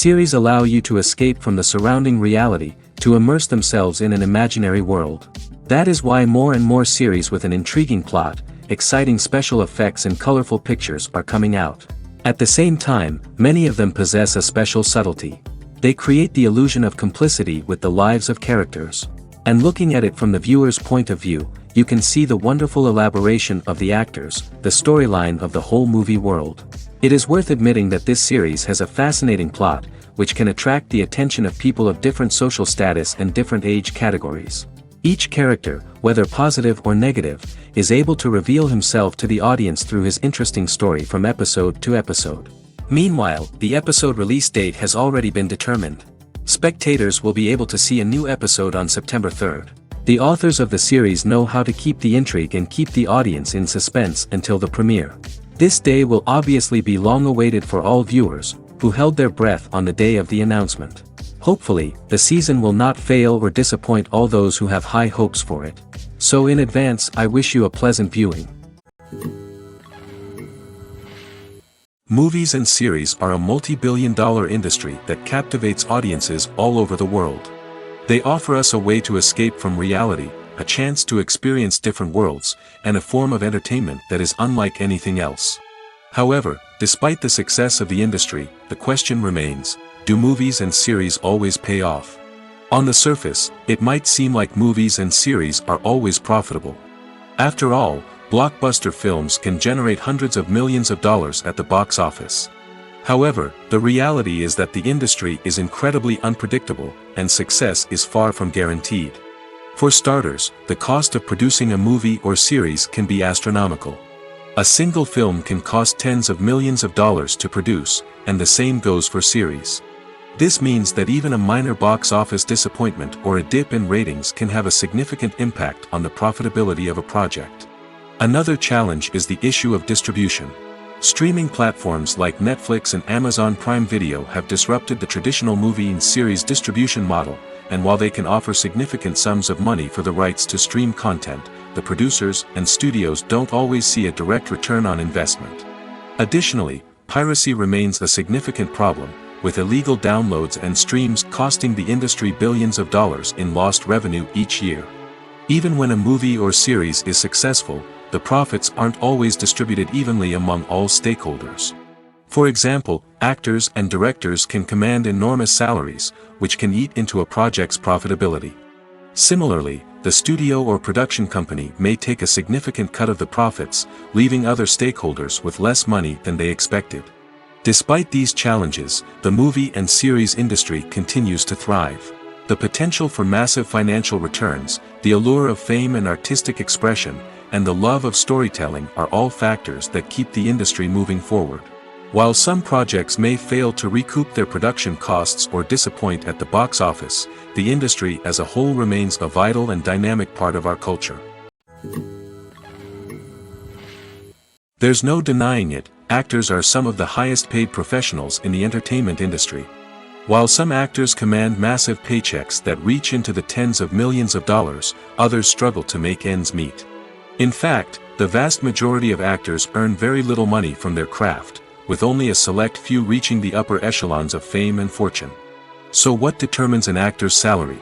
Series allow you to escape from the surrounding reality, to immerse themselves in an imaginary world. That is why more and more series with an intriguing plot, exciting special effects and colorful pictures are coming out. At the same time, many of them possess a special subtlety. They create the illusion of complicity with the lives of characters. And looking at it from the viewer's point of view, you can see the wonderful elaboration of the actors, the storyline of the whole movie world. It is worth admitting that this series has a fascinating plot, which can attract the attention of people of different social status and different age categories. Each character, whether positive or negative, is able to reveal himself to the audience through his interesting story from episode to episode. Meanwhile, the episode release date has already been determined. Spectators will be able to see a new episode on September 3rd. The authors of the series know how to keep the intrigue and keep the audience in suspense until the premiere. This day will obviously be long awaited for all viewers, who held their breath on the day of the announcement. Hopefully, the season will not fail or disappoint all those who have high hopes for it. So in advance, I wish you a pleasant viewing. Movies and series are a multi-billion-dollar industry that captivates audiences all over the world. They offer us a way to escape from reality, a chance to experience different worlds, and a form of entertainment that is unlike anything else. However, despite the success of the industry, the question remains, do movies and series always pay off? On the surface, it might seem like movies and series are always profitable. After all, blockbuster films can generate hundreds of millions of dollars at the box office. However, the reality is that the industry is incredibly unpredictable, and success is far from guaranteed. For starters, the cost of producing a movie or series can be astronomical. A single film can cost tens of millions of dollars to produce, and the same goes for series. This means that even a minor box office disappointment or a dip in ratings can have a significant impact on the profitability of a project. Another challenge is the issue of distribution. Streaming platforms like Netflix and Amazon Prime Video have disrupted the traditional movie and series distribution model, and while they can offer significant sums of money for the rights to stream content, the producers and studios don't always see a direct return on investment. Additionally, piracy remains a significant problem, with illegal downloads and streams costing the industry billions of dollars in lost revenue each year. Even when a movie or series is successful, the profits aren't always distributed evenly among all stakeholders. For example, actors and directors can command enormous salaries, which can eat into a project's profitability. Similarly, the studio or production company may take a significant cut of the profits, leaving other stakeholders with less money than they expected. Despite these challenges, the movie and series industry continues to thrive. The potential for massive financial returns, the allure of fame and artistic expression, and the love of storytelling are all factors that keep the industry moving forward. While some projects may fail to recoup their production costs or disappoint at the box office, the industry as a whole remains a vital and dynamic part of our culture. There's no denying it, actors are some of the highest paid professionals in the entertainment industry. While some actors command massive paychecks that reach into the tens of millions of dollars, others struggle to make ends meet. In fact, the vast majority of actors earn very little money from their craft, with only a select few reaching the upper echelons of fame and fortune. So what determines an actor's salary?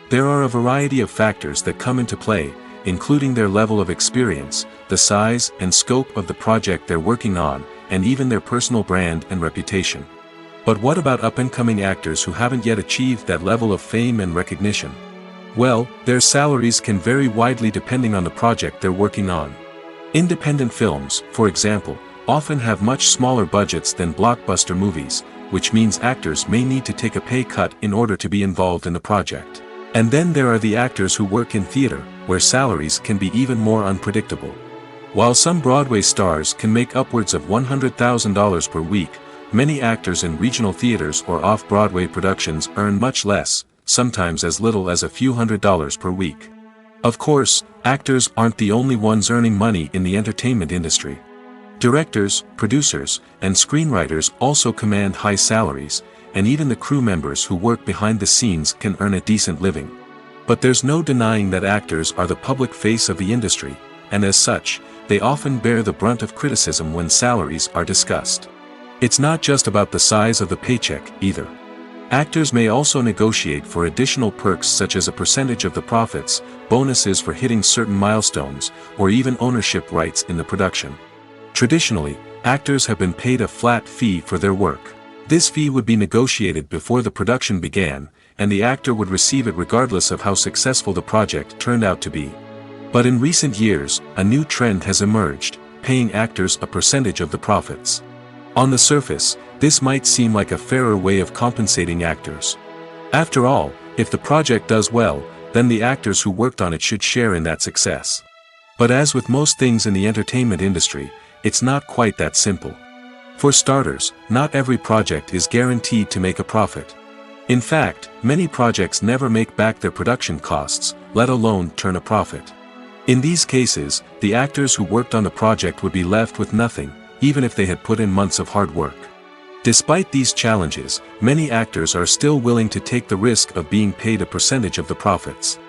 There are a variety of factors that come into play, including their level of experience, the size and scope of the project they're working on, and even their personal brand and reputation. But what about up-and-coming actors who haven't yet achieved that level of fame and recognition? Well, their salaries can vary widely depending on the project they're working on. Independent films, for example, often have much smaller budgets than blockbuster movies, which means actors may need to take a pay cut in order to be involved in the project. And then there are the actors who work in theater, where salaries can be even more unpredictable. While some Broadway stars can make upwards of $100,000 per week, many actors in regional theaters or off-Broadway productions earn much less, sometimes as little as a few $100s per week. Of course, actors aren't the only ones earning money in the entertainment industry. Directors, producers, and screenwriters also command high salaries, and even the crew members who work behind the scenes can earn a decent living. But there's no denying that actors are the public face of the industry, and as such, they often bear the brunt of criticism when salaries are discussed. It's not just about the size of the paycheck, either. Actors may also negotiate for additional perks such as a percentage of the profits, bonuses for hitting certain milestones, or even ownership rights in the production. Traditionally, actors have been paid a flat fee for their work. This fee would be negotiated before the production began, and the actor would receive it regardless of how successful the project turned out to be. But in recent years, a new trend has emerged, paying actors a percentage of the profits. On the surface, this might seem like a fairer way of compensating actors. After all, if the project does well, then the actors who worked on it should share in that success. But as with most things in the entertainment industry, it's not quite that simple. For starters, not every project is guaranteed to make a profit. In fact, many projects never make back their production costs, let alone turn a profit. In these cases, the actors who worked on the project would be left with nothing, even if they had put in months of hard work. Despite these challenges, many actors are still willing to take the risk of being paid a percentage of the profits.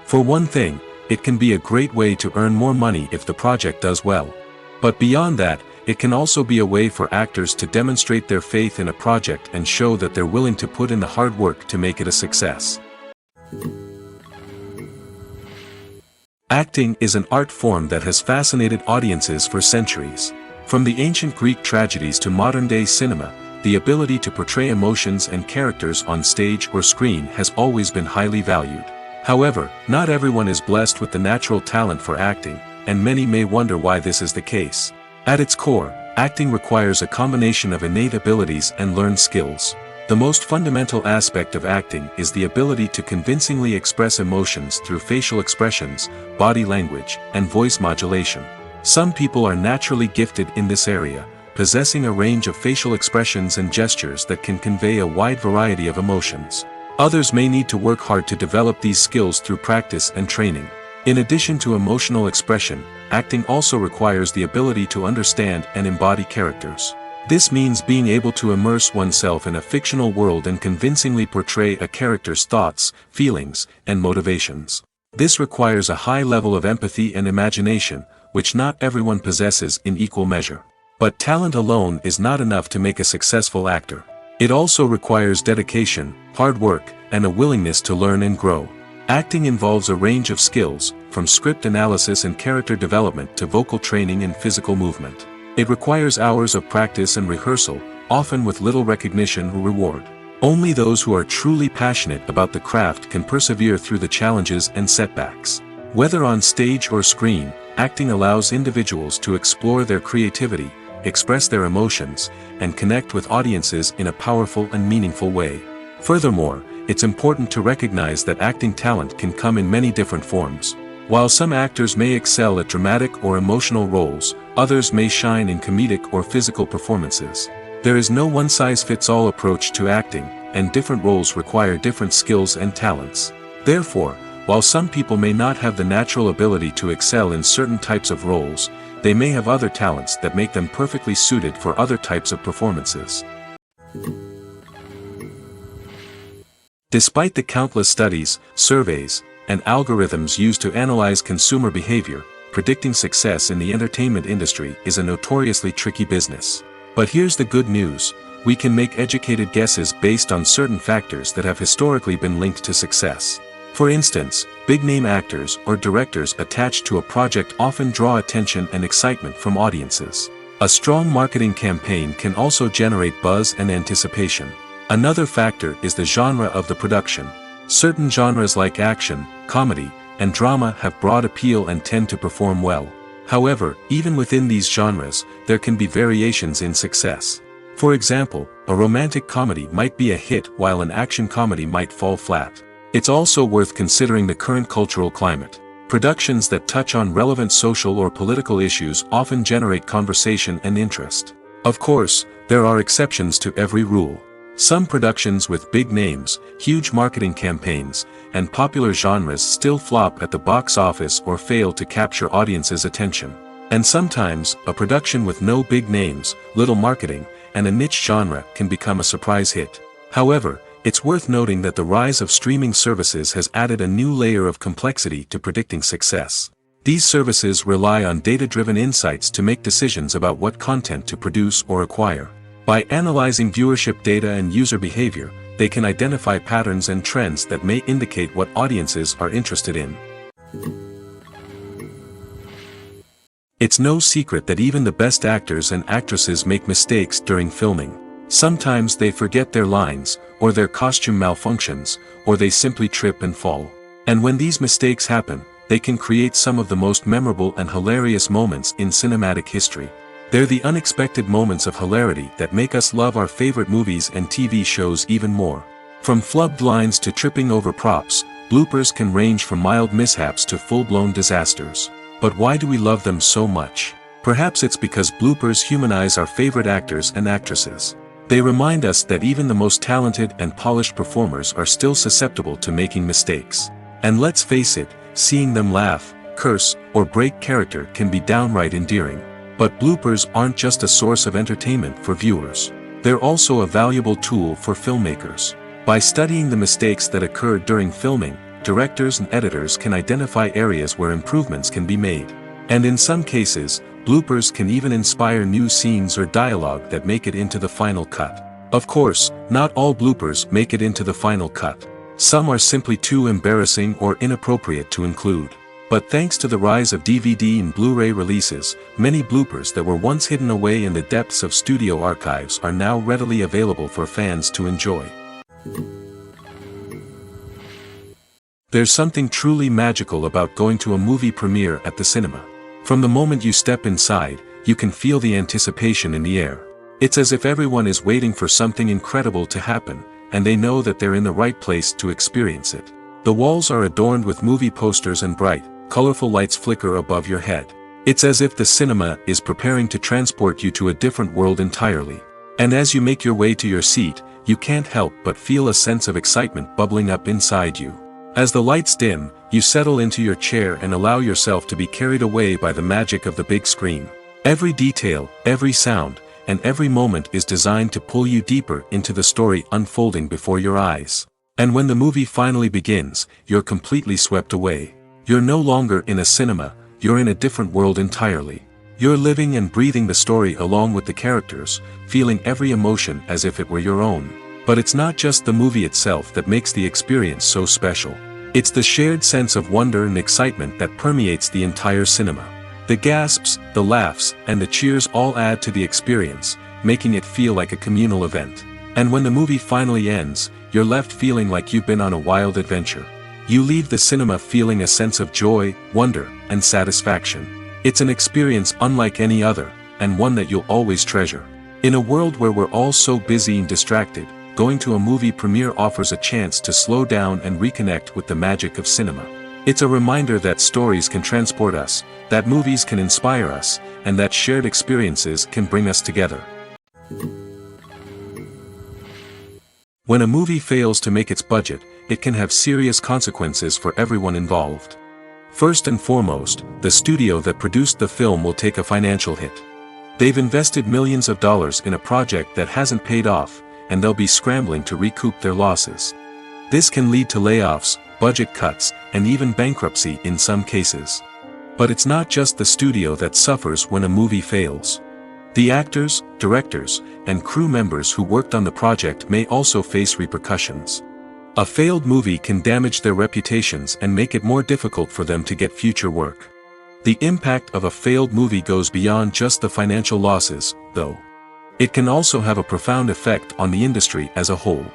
For one thing, it can be a great way to earn more money if the project does well. But beyond that, it can also be a way for actors to demonstrate their faith in a project and show that they're willing to put in the hard work to make it a success. Acting is an art form that has fascinated audiences for centuries. From the ancient Greek tragedies to modern-day cinema, the ability to portray emotions and characters on stage or screen has always been highly valued. However, not everyone is blessed with the natural talent for acting, and many may wonder why this is the case. At its core, acting requires a combination of innate abilities and learned skills. The most fundamental aspect of acting is the ability to convincingly express emotions through facial expressions, body language, and voice modulation. Some people are naturally gifted in this area, possessing a range of facial expressions and gestures that can convey a wide variety of emotions. Others may need to work hard to develop these skills through practice and training. In addition to emotional expression, acting also requires the ability to understand and embody characters. This means being able to immerse oneself in a fictional world and convincingly portray a character's thoughts, feelings, and motivations. This requires a high level of empathy and imagination, which not everyone possesses in equal measure. But talent alone is not enough to make a successful actor. It also requires dedication, hard work, and a willingness to learn and grow. Acting involves a range of skills, from script analysis and character development to vocal training and physical movement. It requires hours of practice and rehearsal, often with little recognition or reward. Only those who are truly passionate about the craft can persevere through the challenges and setbacks. Whether on stage or screen, acting allows individuals to explore their creativity, express their emotions, and connect with audiences in a powerful and meaningful way. Furthermore, it's important to recognize that acting talent can come in many different forms. While some actors may excel at dramatic or emotional roles, others may shine in comedic or physical performances. There is no one-size-fits-all approach to acting, and different roles require different skills and talents. Therefore, while some people may not have the natural ability to excel in certain types of roles, they may have other talents that make them perfectly suited for other types of performances. Despite the countless studies, surveys, and algorithms used to analyze consumer behavior, predicting success in the entertainment industry is a notoriously tricky business. But here's the good news: we can make educated guesses based on certain factors that have historically been linked to success. For instance, big-name actors or directors attached to a project often draw attention and excitement from audiences. A strong marketing campaign can also generate buzz and anticipation. Another factor is the genre of the production. Certain genres like action, comedy, and drama have broad appeal and tend to perform well. However, even within these genres, there can be variations in success. For example, a romantic comedy might be a hit while an action comedy might fall flat. It's also worth considering the current cultural climate. Productions that touch on relevant social or political issues often generate conversation and interest. Of course, there are exceptions to every rule. Some productions with big names, huge marketing campaigns, and popular genres still flop at the box office or fail to capture audiences' attention. And sometimes, a production with no big names, little marketing, and a niche genre can become a surprise hit. However, it's worth noting that the rise of streaming services has added a new layer of complexity to predicting success. These services rely on data-driven insights to make decisions about what content to produce or acquire. By analyzing viewership data and user behavior, they can identify patterns and trends that may indicate what audiences are interested in. It's no secret that even the best actors and actresses make mistakes during filming. Sometimes they forget their lines, or their costume malfunctions, or they simply trip and fall. And when these mistakes happen, they can create some of the most memorable and hilarious moments in cinematic history. They're the unexpected moments of hilarity that make us love our favorite movies and TV shows even more. From flubbed lines to tripping over props, bloopers can range from mild mishaps to full-blown disasters. But why do we love them so much? Perhaps it's because bloopers humanize our favorite actors and actresses. They remind us that even the most talented and polished performers are still susceptible to making mistakes. And let's face it, seeing them laugh, curse, or break character can be downright endearing. But bloopers aren't just a source of entertainment for viewers. They're also a valuable tool for filmmakers. By studying the mistakes that occurred during filming, directors and editors can identify areas where improvements can be made. And in some cases, bloopers can even inspire new scenes or dialogue that make it into the final cut. Of course, not all bloopers make it into the final cut. Some are simply too embarrassing or inappropriate to include. But thanks to the rise of DVD and Blu-ray releases, many bloopers that were once hidden away in the depths of studio archives are now readily available for fans to enjoy. There's something truly magical about going to a movie premiere at the cinema. From the moment you step inside, you can feel the anticipation in the air. It's as if everyone is waiting for something incredible to happen, and they know that they're in the right place to experience it. The walls are adorned with movie posters and bright, colorful lights flicker above your head. It's as if the cinema is preparing to transport you to a different world entirely. And as you make your way to your seat, you can't help but feel a sense of excitement bubbling up inside you. As the lights dim, you settle into your chair and allow yourself to be carried away by the magic of the big screen. Every detail, every sound, and every moment is designed to pull you deeper into the story unfolding before your eyes. And when the movie finally begins, you're completely swept away. You're no longer in a cinema, you're in a different world entirely. You're living and breathing the story along with the characters, feeling every emotion as if it were your own. But it's not just the movie itself that makes the experience so special. It's the shared sense of wonder and excitement that permeates the entire cinema. The gasps, the laughs, and the cheers all add to the experience, making it feel like a communal event. And when the movie finally ends, you're left feeling like you've been on a wild adventure. You leave the cinema feeling a sense of joy, wonder, and satisfaction. It's an experience unlike any other, and one that you'll always treasure. In a world where we're all so busy and distracted, going to a movie premiere offers a chance to slow down and reconnect with the magic of cinema. It's a reminder that stories can transport us, that movies can inspire us, and that shared experiences can bring us together. When a movie fails to make its budget, it can have serious consequences for everyone involved. First and foremost, the studio that produced the film will take a financial hit. They've invested millions of dollars in a project that hasn't paid off, and they'll be scrambling to recoup their losses. This can lead to layoffs, budget cuts, and even bankruptcy in some cases. But it's not just the studio that suffers when a movie fails. The actors, directors, and crew members who worked on the project may also face repercussions. A failed movie can damage their reputations and make it more difficult for them to get future work. The impact of a failed movie goes beyond just the financial losses, though. It can also have a profound effect on the industry as a whole.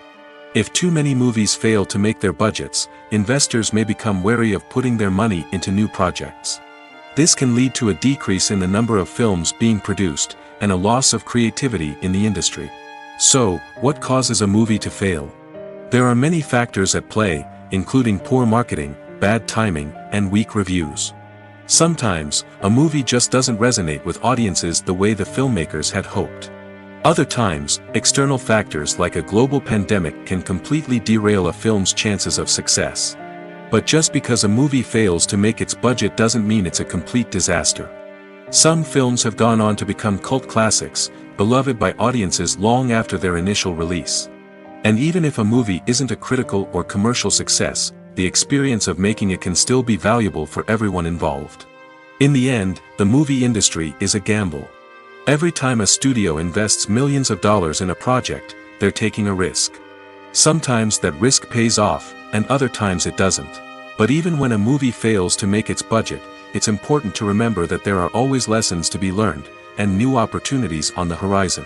If too many movies fail to make their budgets, investors may become wary of putting their money into new projects. This can lead to a decrease in the number of films being produced, and a loss of creativity in the industry. So, what causes a movie to fail? There are many factors at play, including poor marketing, bad timing, and weak reviews. Sometimes, a movie just doesn't resonate with audiences the way the filmmakers had hoped. Other times, external factors like a global pandemic can completely derail a film's chances of success. But just because a movie fails to make its budget doesn't mean it's a complete disaster. Some films have gone on to become cult classics, beloved by audiences long after their initial release. And even if a movie isn't a critical or commercial success, the experience of making it can still be valuable for everyone involved. In the end, the movie industry is a gamble. Every time a studio invests millions of dollars in a project, they're taking a risk. Sometimes that risk pays off, and other times it doesn't. But even when a movie fails to make its budget, it's important to remember that there are always lessons to be learned, and new opportunities on the horizon.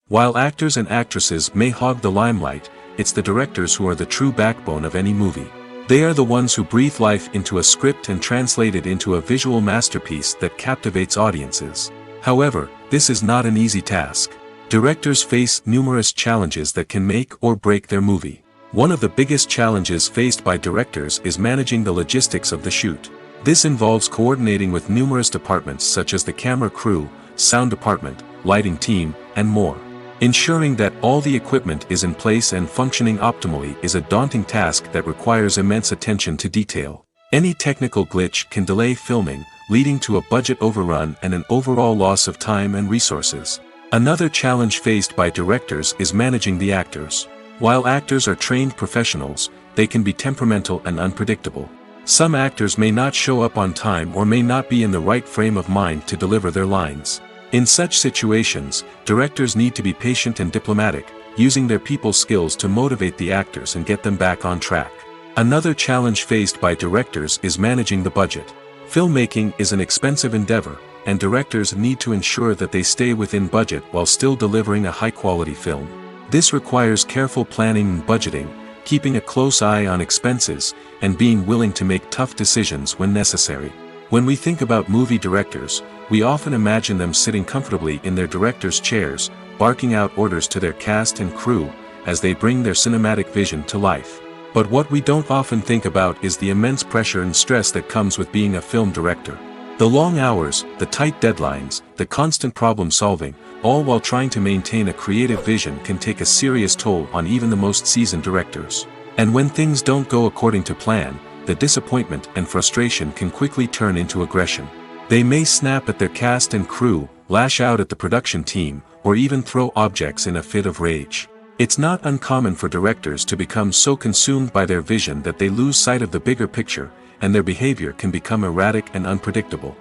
While actors and actresses may hog the limelight, it's the directors who are the true backbone of any movie. They are the ones who breathe life into a script and translate it into a visual masterpiece that captivates audiences. However, this is not an easy task. Directors face numerous challenges that can make or break their movie. One of the biggest challenges faced by directors is managing the logistics of the shoot. This involves coordinating with numerous departments such as the camera crew, sound department, lighting team, and more. Ensuring that all the equipment is in place and functioning optimally is a daunting task that requires immense attention to detail. Any technical glitch can delay filming, leading to a budget overrun and an overall loss of time and resources. Another challenge faced by directors is managing the actors. While actors are trained professionals, they can be temperamental and unpredictable. Some actors may not show up on time or may not be in the right frame of mind to deliver their lines. In such situations, directors need to be patient and diplomatic, using their people skills to motivate the actors and get them back on track. Another challenge faced by directors is managing the budget. Filmmaking is an expensive endeavor, and directors need to ensure that they stay within budget while still delivering a high-quality film. This requires careful planning and budgeting, keeping a close eye on expenses, and being willing to make tough decisions when necessary. When we think about movie directors, we often imagine them sitting comfortably in their director's chairs, barking out orders to their cast and crew, as they bring their cinematic vision to life. But what we don't often think about is the immense pressure and stress that comes with being a film director. The long hours, the tight deadlines, the constant problem solving, all while trying to maintain a creative vision can take a serious toll on even the most seasoned directors. And when things don't go according to plan, the disappointment and frustration can quickly turn into aggression. They may snap at their cast and crew, lash out at the production team, or even throw objects in a fit of rage. It's not uncommon for directors to become so consumed by their vision that they lose sight of the bigger picture, and their behavior can become erratic and unpredictable.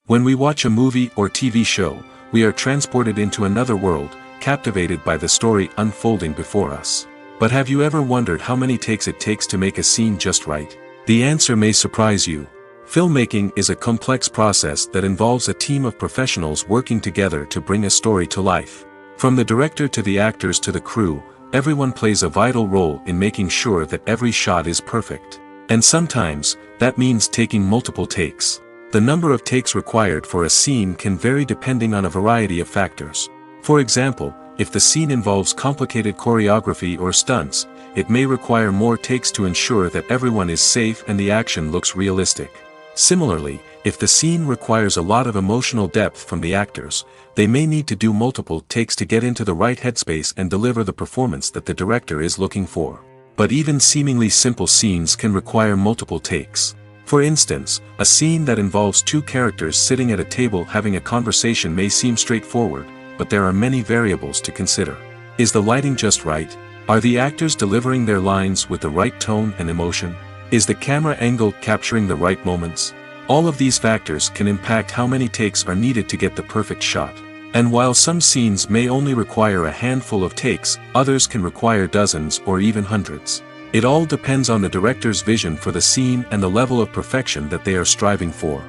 When we watch a movie or TV show, we are transported into another world, captivated by the story unfolding before us. But have you ever wondered how many takes it takes to make a scene just right? The answer may surprise you. Filmmaking is a complex process that involves a team of professionals working together to bring a story to life. From the director to the actors to the crew, everyone plays a vital role in making sure that every shot is perfect. And sometimes, that means taking multiple takes. The number of takes required for a scene can vary depending on a variety of factors. For example, if the scene involves complicated choreography or stunts, it may require more takes to ensure that everyone is safe and the action looks realistic. Similarly, if the scene requires a lot of emotional depth from the actors, they may need to do multiple takes to get into the right headspace and deliver the performance that the director is looking for. But even seemingly simple scenes can require multiple takes. For instance, a scene that involves two characters sitting at a table having a conversation may seem straightforward, but there are many variables to consider. Is the lighting just right? Are the actors delivering their lines with the right tone and emotion? Is the camera angle capturing the right moments? All of these factors can impact how many takes are needed to get the perfect shot. And while some scenes may only require a handful of takes, others can require dozens or even hundreds. It all depends on the director's vision for the scene and the level of perfection that they are striving for.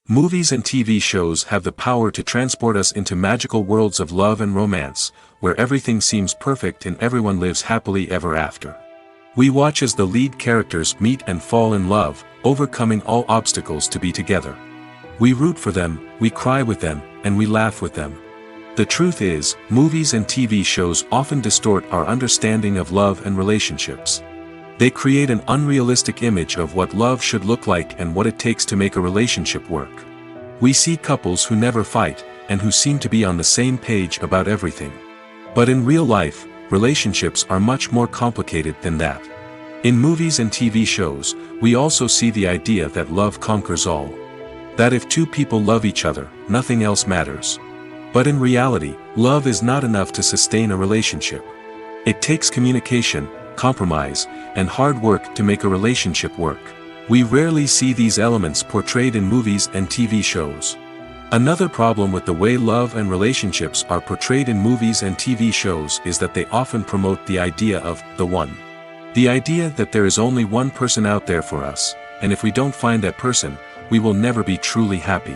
Movies and TV shows have the power to transport us into magical worlds of love and romance, where everything seems perfect and everyone lives happily ever after. We watch as the lead characters meet and fall in love, overcoming all obstacles to be together. We root for them, we cry with them, and we laugh with them. The truth is, movies and TV shows often distort our understanding of love and relationships. They create an unrealistic image of what love should look like and what it takes to make a relationship work. We see couples who never fight, and who seem to be on the same page about everything. But in real life, relationships are much more complicated than that. In movies and TV shows, we also see the idea that love conquers all. That if two people love each other, nothing else matters. But in reality, love is not enough to sustain a relationship. It takes communication, compromise, and hard work to make a relationship work. We rarely see these elements portrayed in movies and TV shows. Another problem with the way love and relationships are portrayed in movies and TV shows is that they often promote the idea of the one. The idea that there is only one person out there for us, and if we don't find that person, we will never be truly happy.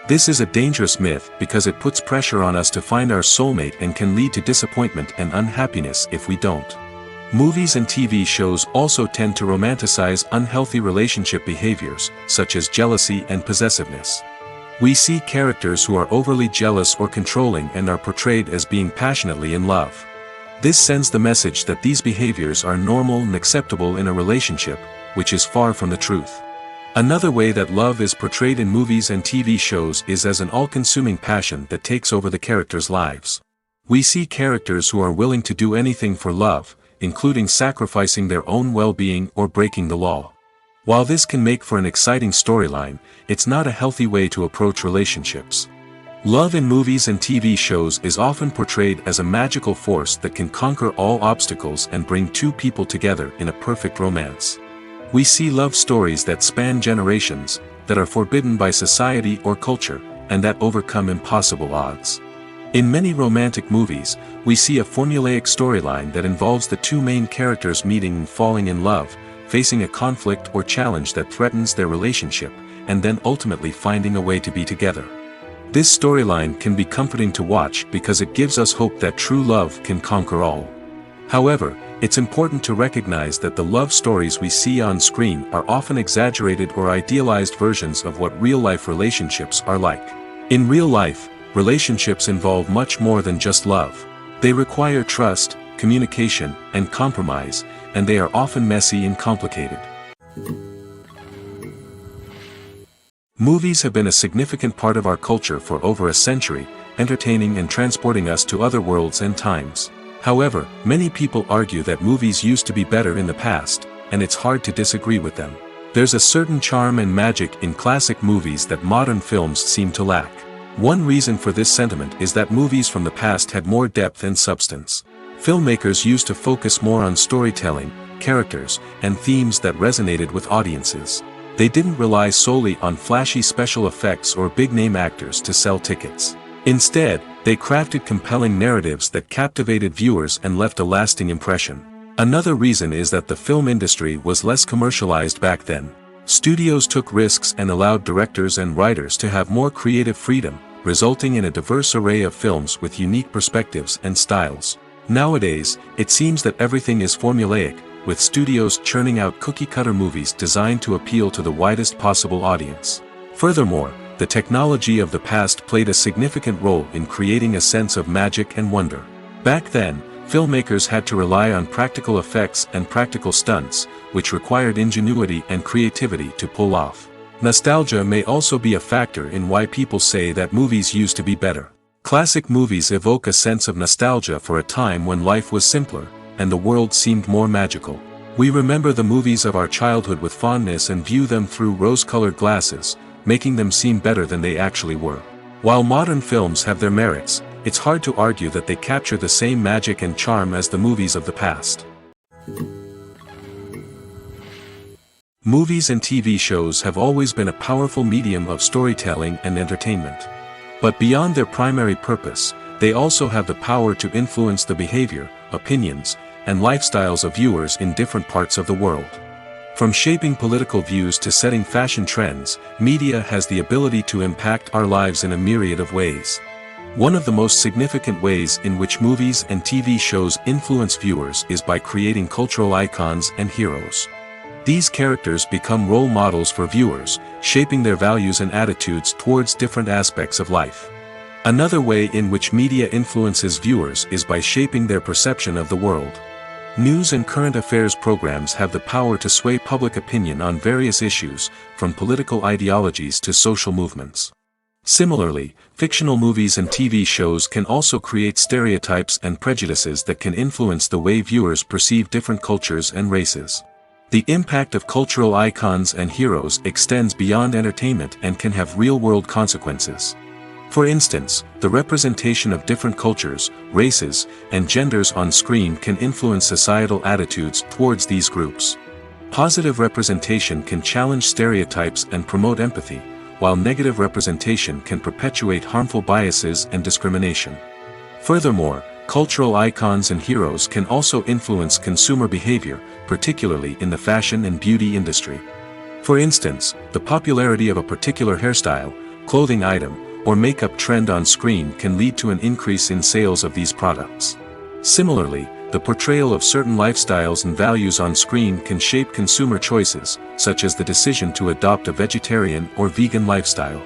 This is a dangerous myth because it puts pressure on us to find our soulmate and can lead to disappointment and unhappiness if we don't. Movies and TV shows also tend to romanticize unhealthy relationship behaviors, such as jealousy and possessiveness. We see characters who are overly jealous or controlling and are portrayed as being passionately in love. This sends the message that these behaviors are normal and acceptable in a relationship, which is far from the truth. Another way that love is portrayed in movies and TV shows is as an all-consuming passion that takes over the characters' lives. We see characters who are willing to do anything for love, including sacrificing their own well-being or breaking the law. While this can make for an exciting storyline, it's not a healthy way to approach relationships. Love in movies and TV shows is often portrayed as a magical force that can conquer all obstacles and bring two people together in a perfect romance. We see love stories that span generations, that are forbidden by society or culture, and that overcome impossible odds. In many romantic movies, we see a formulaic storyline that involves the two main characters meeting and falling in love, facing a conflict or challenge that threatens their relationship, and then ultimately finding a way to be together. This storyline can be comforting to watch because it gives us hope that true love can conquer all. However, it's important to recognize that the love stories we see on screen are often exaggerated or idealized versions of what real-life relationships are like. In real life, relationships involve much more than just love. They require trust, communication, and compromise, and they are often messy and complicated. Movies have been a significant part of our culture for over a century, entertaining and transporting us to other worlds and times. However, many people argue that movies used to be better in the past, and it's hard to disagree with them. There's a certain charm and magic in classic movies that modern films seem to lack. One reason for this sentiment is that movies from the past had more depth and substance. Filmmakers used to focus more on storytelling, characters, and themes that resonated with audiences. They didn't rely solely on flashy special effects or big-name actors to sell tickets. Instead, they crafted compelling narratives that captivated viewers and left a lasting impression. Another reason is that the film industry was less commercialized back then. Studios took risks and allowed directors and writers to have more creative freedom, resulting in a diverse array of films with unique perspectives and styles. Nowadays, it seems that everything is formulaic, with studios churning out cookie-cutter movies designed to appeal to the widest possible audience. Furthermore, the technology of the past played a significant role in creating a sense of magic and wonder. Back then, filmmakers had to rely on practical effects and practical stunts, which required ingenuity and creativity to pull off. Nostalgia may also be a factor in why people say that movies used to be better. Classic movies evoke a sense of nostalgia for a time when life was simpler, and the world seemed more magical. We remember the movies of our childhood with fondness and view them through rose-colored glasses, making them seem better than they actually were. While modern films have their merits, it's hard to argue that they capture the same magic and charm as the movies of the past. Movies and TV shows have always been a powerful medium of storytelling and entertainment. But beyond their primary purpose, they also have the power to influence the behavior, opinions, and lifestyles of viewers in different parts of the world. From shaping political views to setting fashion trends, media has the ability to impact our lives in a myriad of ways. One of the most significant ways in which movies and TV shows influence viewers is by creating cultural icons and heroes. These characters become role models for viewers, shaping their values and attitudes towards different aspects of life. Another way in which media influences viewers is by shaping their perception of the world. News and current affairs programs have the power to sway public opinion on various issues, from political ideologies to social movements. Similarly, fictional movies and TV shows can also create stereotypes and prejudices that can influence the way viewers perceive different cultures and races. The impact of cultural icons and heroes extends beyond entertainment and can have real-world consequences. For instance, the representation of different cultures, races, and genders on screen can influence societal attitudes towards these groups. Positive representation can challenge stereotypes and promote empathy, while negative representation can perpetuate harmful biases and discrimination. Furthermore, cultural icons and heroes can also influence consumer behavior, particularly in the fashion and beauty industry. For instance, the popularity of a particular hairstyle, clothing item, or makeup trend on screen can lead to an increase in sales of these products. Similarly, the portrayal of certain lifestyles and values on screen can shape consumer choices, such as the decision to adopt a vegetarian or vegan lifestyle.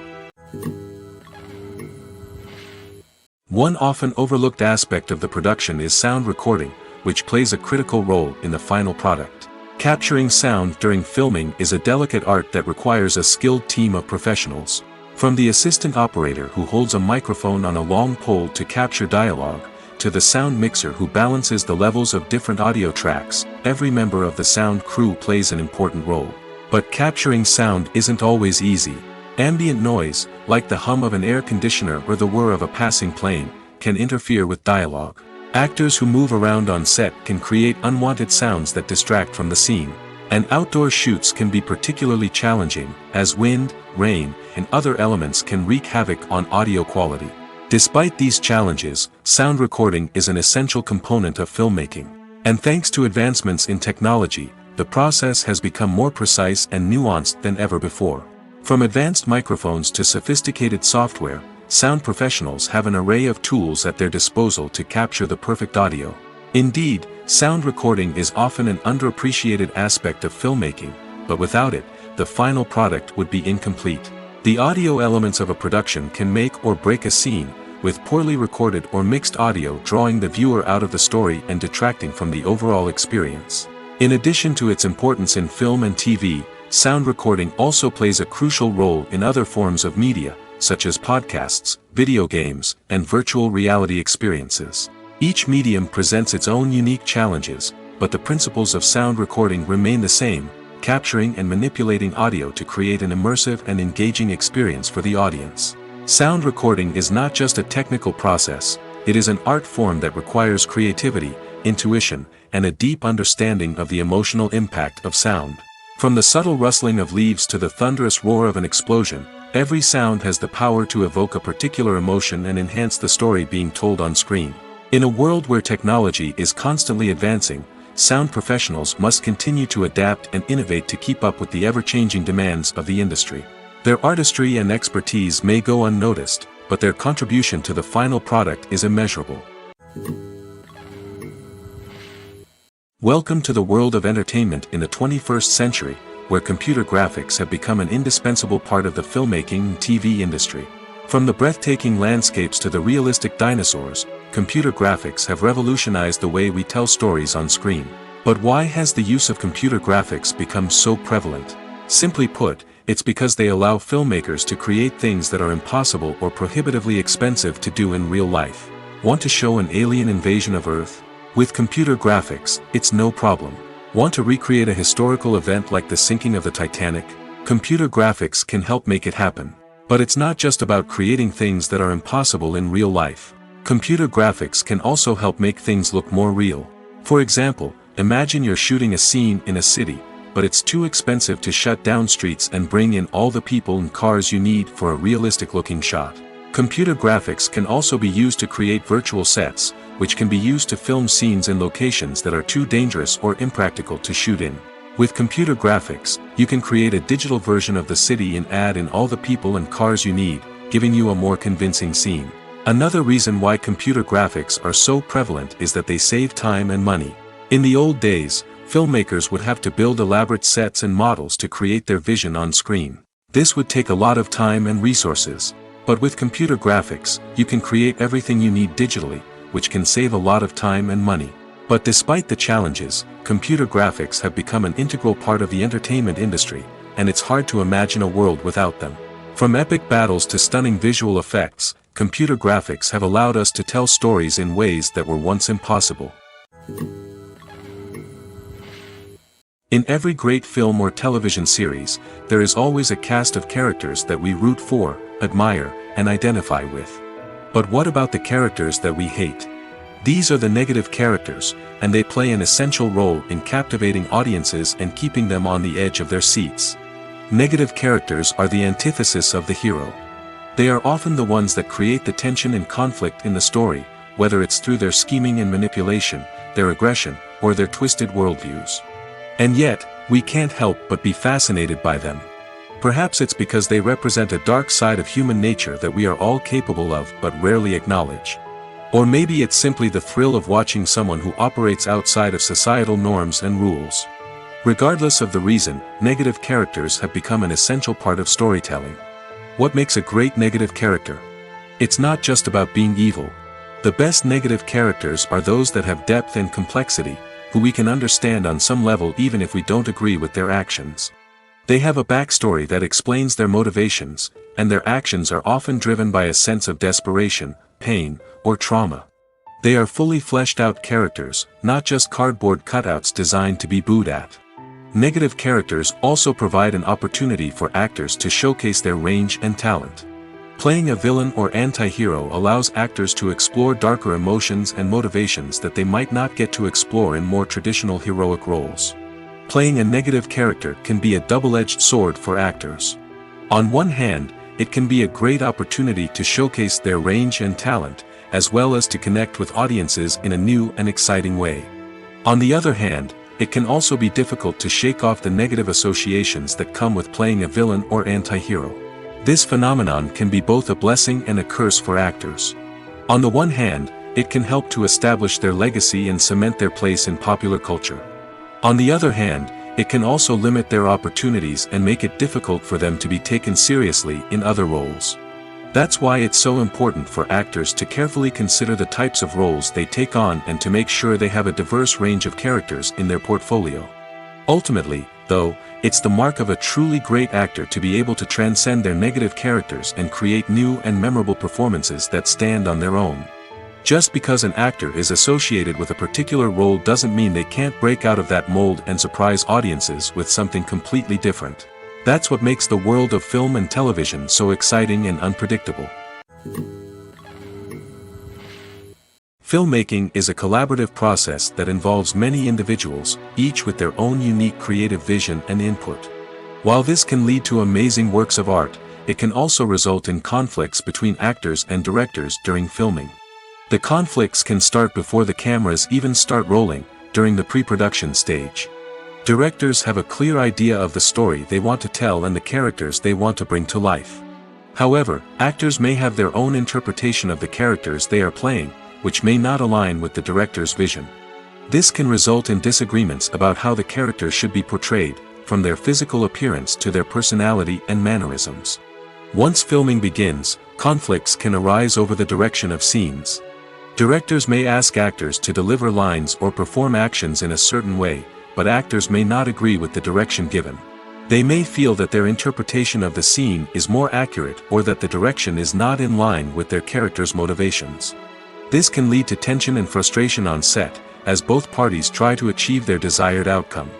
One often overlooked aspect of the production is sound recording, which plays a critical role in the final product. Capturing sound during filming is a delicate art that requires a skilled team of professionals. From the assistant operator who holds a microphone on a long pole to capture dialogue, to the sound mixer who balances the levels of different audio tracks, every member of the sound crew plays an important role. But capturing sound isn't always easy. Ambient noise, like the hum of an air conditioner or the whir of a passing plane, can interfere with dialogue. Actors who move around on set can create unwanted sounds that distract from the scene. And outdoor shoots can be particularly challenging, as wind, rain, and other elements can wreak havoc on audio quality. Despite these challenges, sound recording is an essential component of filmmaking. And thanks to advancements in technology, the process has become more precise and nuanced than ever before. From advanced microphones to sophisticated software, sound professionals have an array of tools at their disposal to capture the perfect audio. Indeed, sound recording is often an underappreciated aspect of filmmaking, but without it, the final product would be incomplete. The audio elements of a production can make or break a scene, with poorly recorded or mixed audio drawing the viewer out of the story and detracting from the overall experience. In addition to its importance in film and TV, sound recording also plays a crucial role in other forms of media, such as podcasts, video games, and virtual reality experiences. Each medium presents its own unique challenges, but the principles of sound recording remain the same, capturing and manipulating audio to create an immersive and engaging experience for the audience. Sound recording is not just a technical process, it is an art form that requires creativity, intuition, and a deep understanding of the emotional impact of sound. From the subtle rustling of leaves to the thunderous roar of an explosion, every sound has the power to evoke a particular emotion and enhance the story being told on screen. In a world where technology is constantly advancing, sound professionals must continue to adapt and innovate to keep up with the ever-changing demands of the industry. Their artistry and expertise may go unnoticed, but their contribution to the final product is immeasurable. Welcome to the world of entertainment in the 21st century, where computer graphics have become an indispensable part of the filmmaking and TV industry. From the breathtaking landscapes to the realistic dinosaurs, computer graphics have revolutionized the way we tell stories on screen. But why has the use of computer graphics become so prevalent? Simply put, it's because they allow filmmakers to create things that are impossible or prohibitively expensive to do in real life. Want to show an alien invasion of Earth? With computer graphics, it's no problem. Want to recreate a historical event like the sinking of the Titanic? Computer graphics can help make it happen. But it's not just about creating things that are impossible in real life. Computer graphics can also help make things look more real. For example, imagine you're shooting a scene in a city, but it's too expensive to shut down streets and bring in all the people and cars you need for a realistic-looking shot. Computer graphics can also be used to create virtual sets, which can be used to film scenes in locations that are too dangerous or impractical to shoot in. With computer graphics, you can create a digital version of the city and add in all the people and cars you need, giving you a more convincing scene. Another reason why computer graphics are so prevalent is that they save time and money. In the old days, filmmakers would have to build elaborate sets and models to create their vision on screen. This would take a lot of time and resources. But with computer graphics, you can create everything you need digitally, which can save a lot of time and money. But despite the challenges, computer graphics have become an integral part of the entertainment industry, and it's hard to imagine a world without them. From epic battles to stunning visual effects, computer graphics have allowed us to tell stories in ways that were once impossible. In every great film or television series, there is always a cast of characters that we root for, admire, and identify with. But what about the characters that we hate? These are the negative characters, and they play an essential role in captivating audiences and keeping them on the edge of their seats. Negative characters are the antithesis of the hero. They are often the ones that create the tension and conflict in the story, whether it's through their scheming and manipulation, their aggression, or their twisted worldviews. And yet, we can't help but be fascinated by them. Perhaps it's because they represent a dark side of human nature that we are all capable of but rarely acknowledge. Or maybe it's simply the thrill of watching someone who operates outside of societal norms and rules. Regardless of the reason, negative characters have become an essential part of storytelling. What makes a great negative character? It's not just about being evil. The best negative characters are those that have depth and complexity, who we can understand on some level even if we don't agree with their actions. They have a backstory that explains their motivations, and their actions are often driven by a sense of desperation, pain, or trauma. They are fully fleshed out characters, not just cardboard cutouts designed to be booed at. Negative characters also provide an opportunity for actors to showcase their range and talent. Playing a villain or anti-hero allows actors to explore darker emotions and motivations that they might not get to explore in more traditional heroic roles. Playing a negative character can be a double-edged sword for actors. On one hand, it can be a great opportunity to showcase their range and talent, as well as to connect with audiences in a new and exciting way. On the other hand, it can also be difficult to shake off the negative associations that come with playing a villain or anti-hero. This phenomenon can be both a blessing and a curse for actors. On the one hand, it can help to establish their legacy and cement their place in popular culture. On the other hand, it can also limit their opportunities and make it difficult for them to be taken seriously in other roles. That's why it's so important for actors to carefully consider the types of roles they take on and to make sure they have a diverse range of characters in their portfolio. Ultimately, though, it's the mark of a truly great actor to be able to transcend their negative characters and create new and memorable performances that stand on their own. Just because an actor is associated with a particular role doesn't mean they can't break out of that mold and surprise audiences with something completely different. That's what makes the world of film and television so exciting and unpredictable. Filmmaking is a collaborative process that involves many individuals, each with their own unique creative vision and input. While this can lead to amazing works of art, it can also result in conflicts between actors and directors during filming. The conflicts can start before the cameras even start rolling, during the pre-production stage. Directors have a clear idea of the story they want to tell and the characters they want to bring to life. However, actors may have their own interpretation of the characters they are playing, which may not align with the director's vision. This can result in disagreements about how the characters should be portrayed, from their physical appearance to their personality and mannerisms. Once filming begins, conflicts can arise over the direction of scenes. Directors may ask actors to deliver lines or perform actions in a certain way, but actors may not agree with the direction given. They may feel that their interpretation of the scene is more accurate or that the direction is not in line with their character's motivations. This can lead to tension and frustration on set, as both parties try to achieve their desired outcome.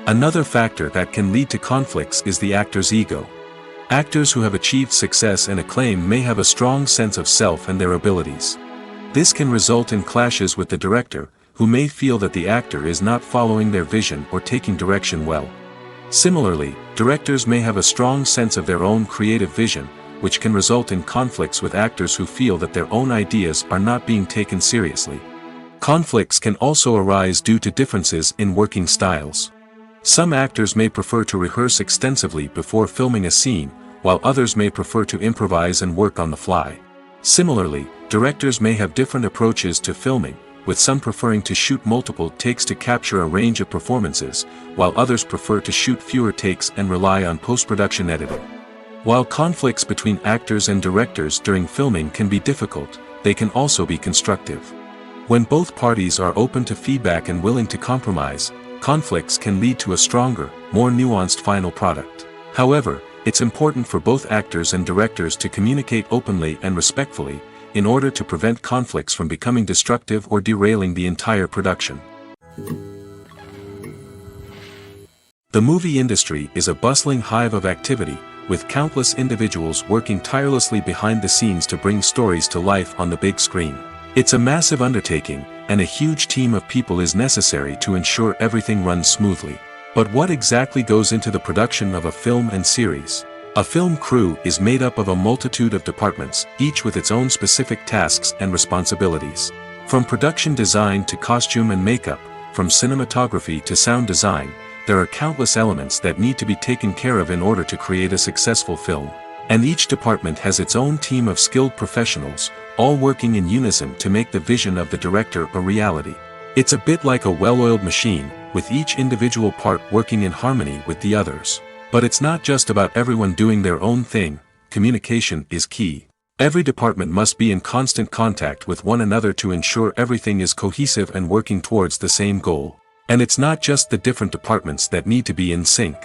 Another factor that can lead to conflicts is the actor's ego. Actors who have achieved success and acclaim may have a strong sense of self and their abilities. This can result in clashes with the director, who may feel that the actor is not following their vision or taking direction well. Similarly, directors may have a strong sense of their own creative vision, which can result in conflicts with actors who feel that their own ideas are not being taken seriously. Conflicts can also arise due to differences in working styles. Some actors may prefer to rehearse extensively before filming a scene, while others may prefer to improvise and work on the fly. Similarly, directors may have different approaches to filming, with some preferring to shoot multiple takes to capture a range of performances, while others prefer to shoot fewer takes and rely on post-production editing. While conflicts between actors and directors during filming can be difficult, they can also be constructive. When both parties are open to feedback and willing to compromise, conflicts can lead to a stronger, more nuanced final product. However, it's important for both actors and directors to communicate openly and respectfully, in order to prevent conflicts from becoming destructive or derailing the entire production. The movie industry is a bustling hive of activity, with countless individuals working tirelessly behind the scenes to bring stories to life on the big screen. It's a massive undertaking, and a huge team of people is necessary to ensure everything runs smoothly. But what exactly goes into the production of a film and series? A film crew is made up of a multitude of departments, each with its own specific tasks and responsibilities. From production design to costume and makeup, from cinematography to sound design, there are countless elements that need to be taken care of in order to create a successful film. And each department has its own team of skilled professionals, all working in unison to make the vision of the director a reality. It's a bit like a well-oiled machine, with each individual part working in harmony with the others. But it's not just about everyone doing their own thing. Communication is key. Every department must be in constant contact with one another to ensure everything is cohesive and working towards the same goal. And it's not just the different departments that need to be in sync.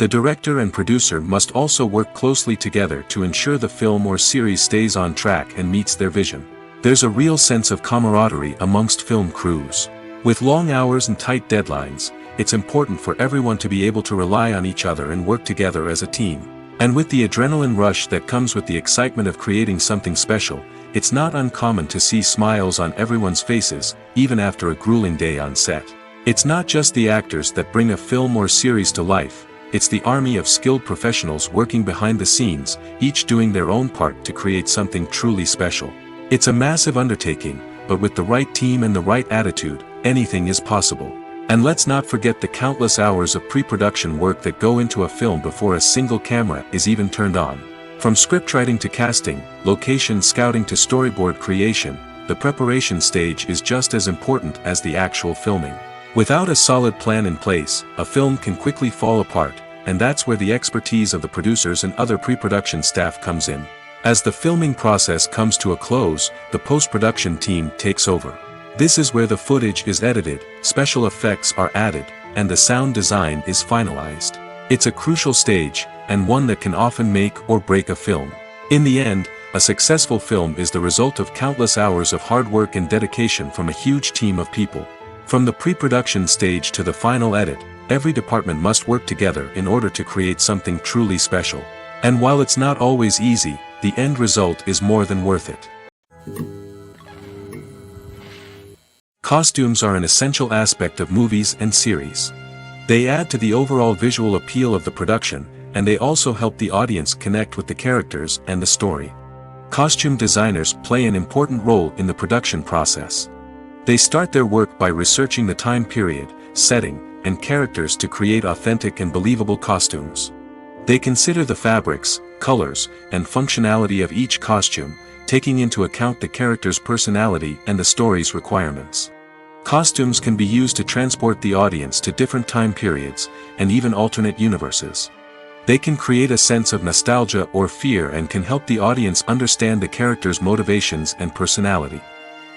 The director and producer must also work closely together to ensure the film or series stays on track and meets their vision. There's a real sense of camaraderie amongst film crews. With long hours and tight deadlines, it's important for everyone to be able to rely on each other and work together as a team. And with the adrenaline rush that comes with the excitement of creating something special, it's not uncommon to see smiles on everyone's faces, even after a grueling day on set. It's not just the actors that bring a film or series to life, it's the army of skilled professionals working behind the scenes, each doing their own part to create something truly special. It's a massive undertaking, but with the right team and the right attitude, anything is possible. And let's not forget the countless hours of pre-production work that go into a film before a single camera is even turned on. From scriptwriting to casting, location scouting to storyboard creation, the preparation stage is just as important as the actual filming. Without a solid plan in place, a film can quickly fall apart, and that's where the expertise of the producers and other pre-production staff comes in. As the filming process comes to a close, the post-production team takes over. This is where the footage is edited, special effects are added, and the sound design is finalized. It's a crucial stage, and one that can often make or break a film. In the end, a successful film is the result of countless hours of hard work and dedication from a huge team of people. From the pre-production stage to the final edit, every department must work together in order to create something truly special. And while it's not always easy, the end result is more than worth it. Costumes are an essential aspect of movies and series. They add to the overall visual appeal of the production, and they also help the audience connect with the characters and the story. Costume designers play an important role in the production process. They start their work by researching the time period, setting, and characters to create authentic and believable costumes. They consider the fabrics, colors, and functionality of each costume, taking into account the character's personality and the story's requirements. Costumes can be used to transport the audience to different time periods, and even alternate universes. They can create a sense of nostalgia or fear and can help the audience understand the character's motivations and personality.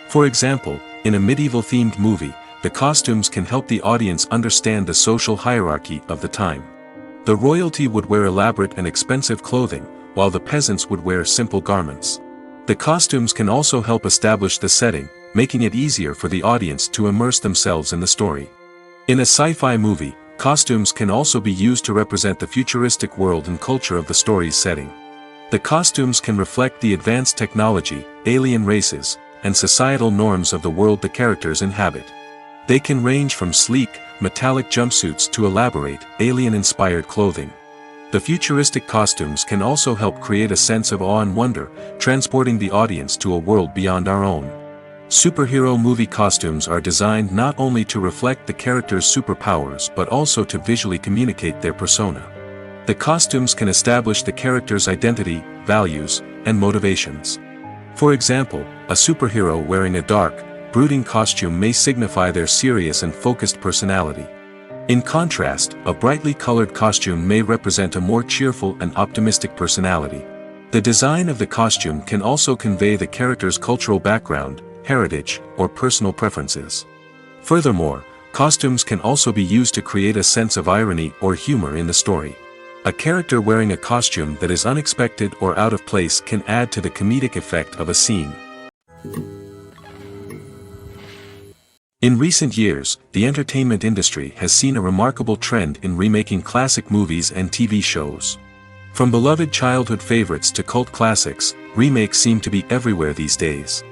For example, in a medieval-themed movie, the costumes can help the audience understand the social hierarchy of the time. The royalty would wear elaborate and expensive clothing, while the peasants would wear simple garments. The costumes can also help establish the setting, making it easier for the audience to immerse themselves in the story. In a sci-fi movie, costumes can also be used to represent the futuristic world and culture of the story's setting. The costumes can reflect the advanced technology, alien races, and societal norms of the world the characters inhabit. They can range from sleek, metallic jumpsuits to elaborate, alien-inspired clothing. The futuristic costumes can also help create a sense of awe and wonder, transporting the audience to a world beyond our own. Superhero movie costumes are designed not only to reflect the character's superpowers but also to visually communicate their persona. The costumes can establish the character's identity, values, and motivations. For example, a superhero wearing a dark, brooding costume may signify their serious and focused personality. In contrast, a brightly colored costume may represent a more cheerful and optimistic personality. The design of the costume can also convey the character's cultural background, heritage, or personal preferences. Furthermore, costumes can also be used to create a sense of irony or humor in the story. A character wearing a costume that is unexpected or out of place can add to the comedic effect of a scene. In recent years, the entertainment industry has seen a remarkable trend in remaking classic movies and TV shows. From beloved childhood favorites to cult classics, remakes seem to be everywhere these days.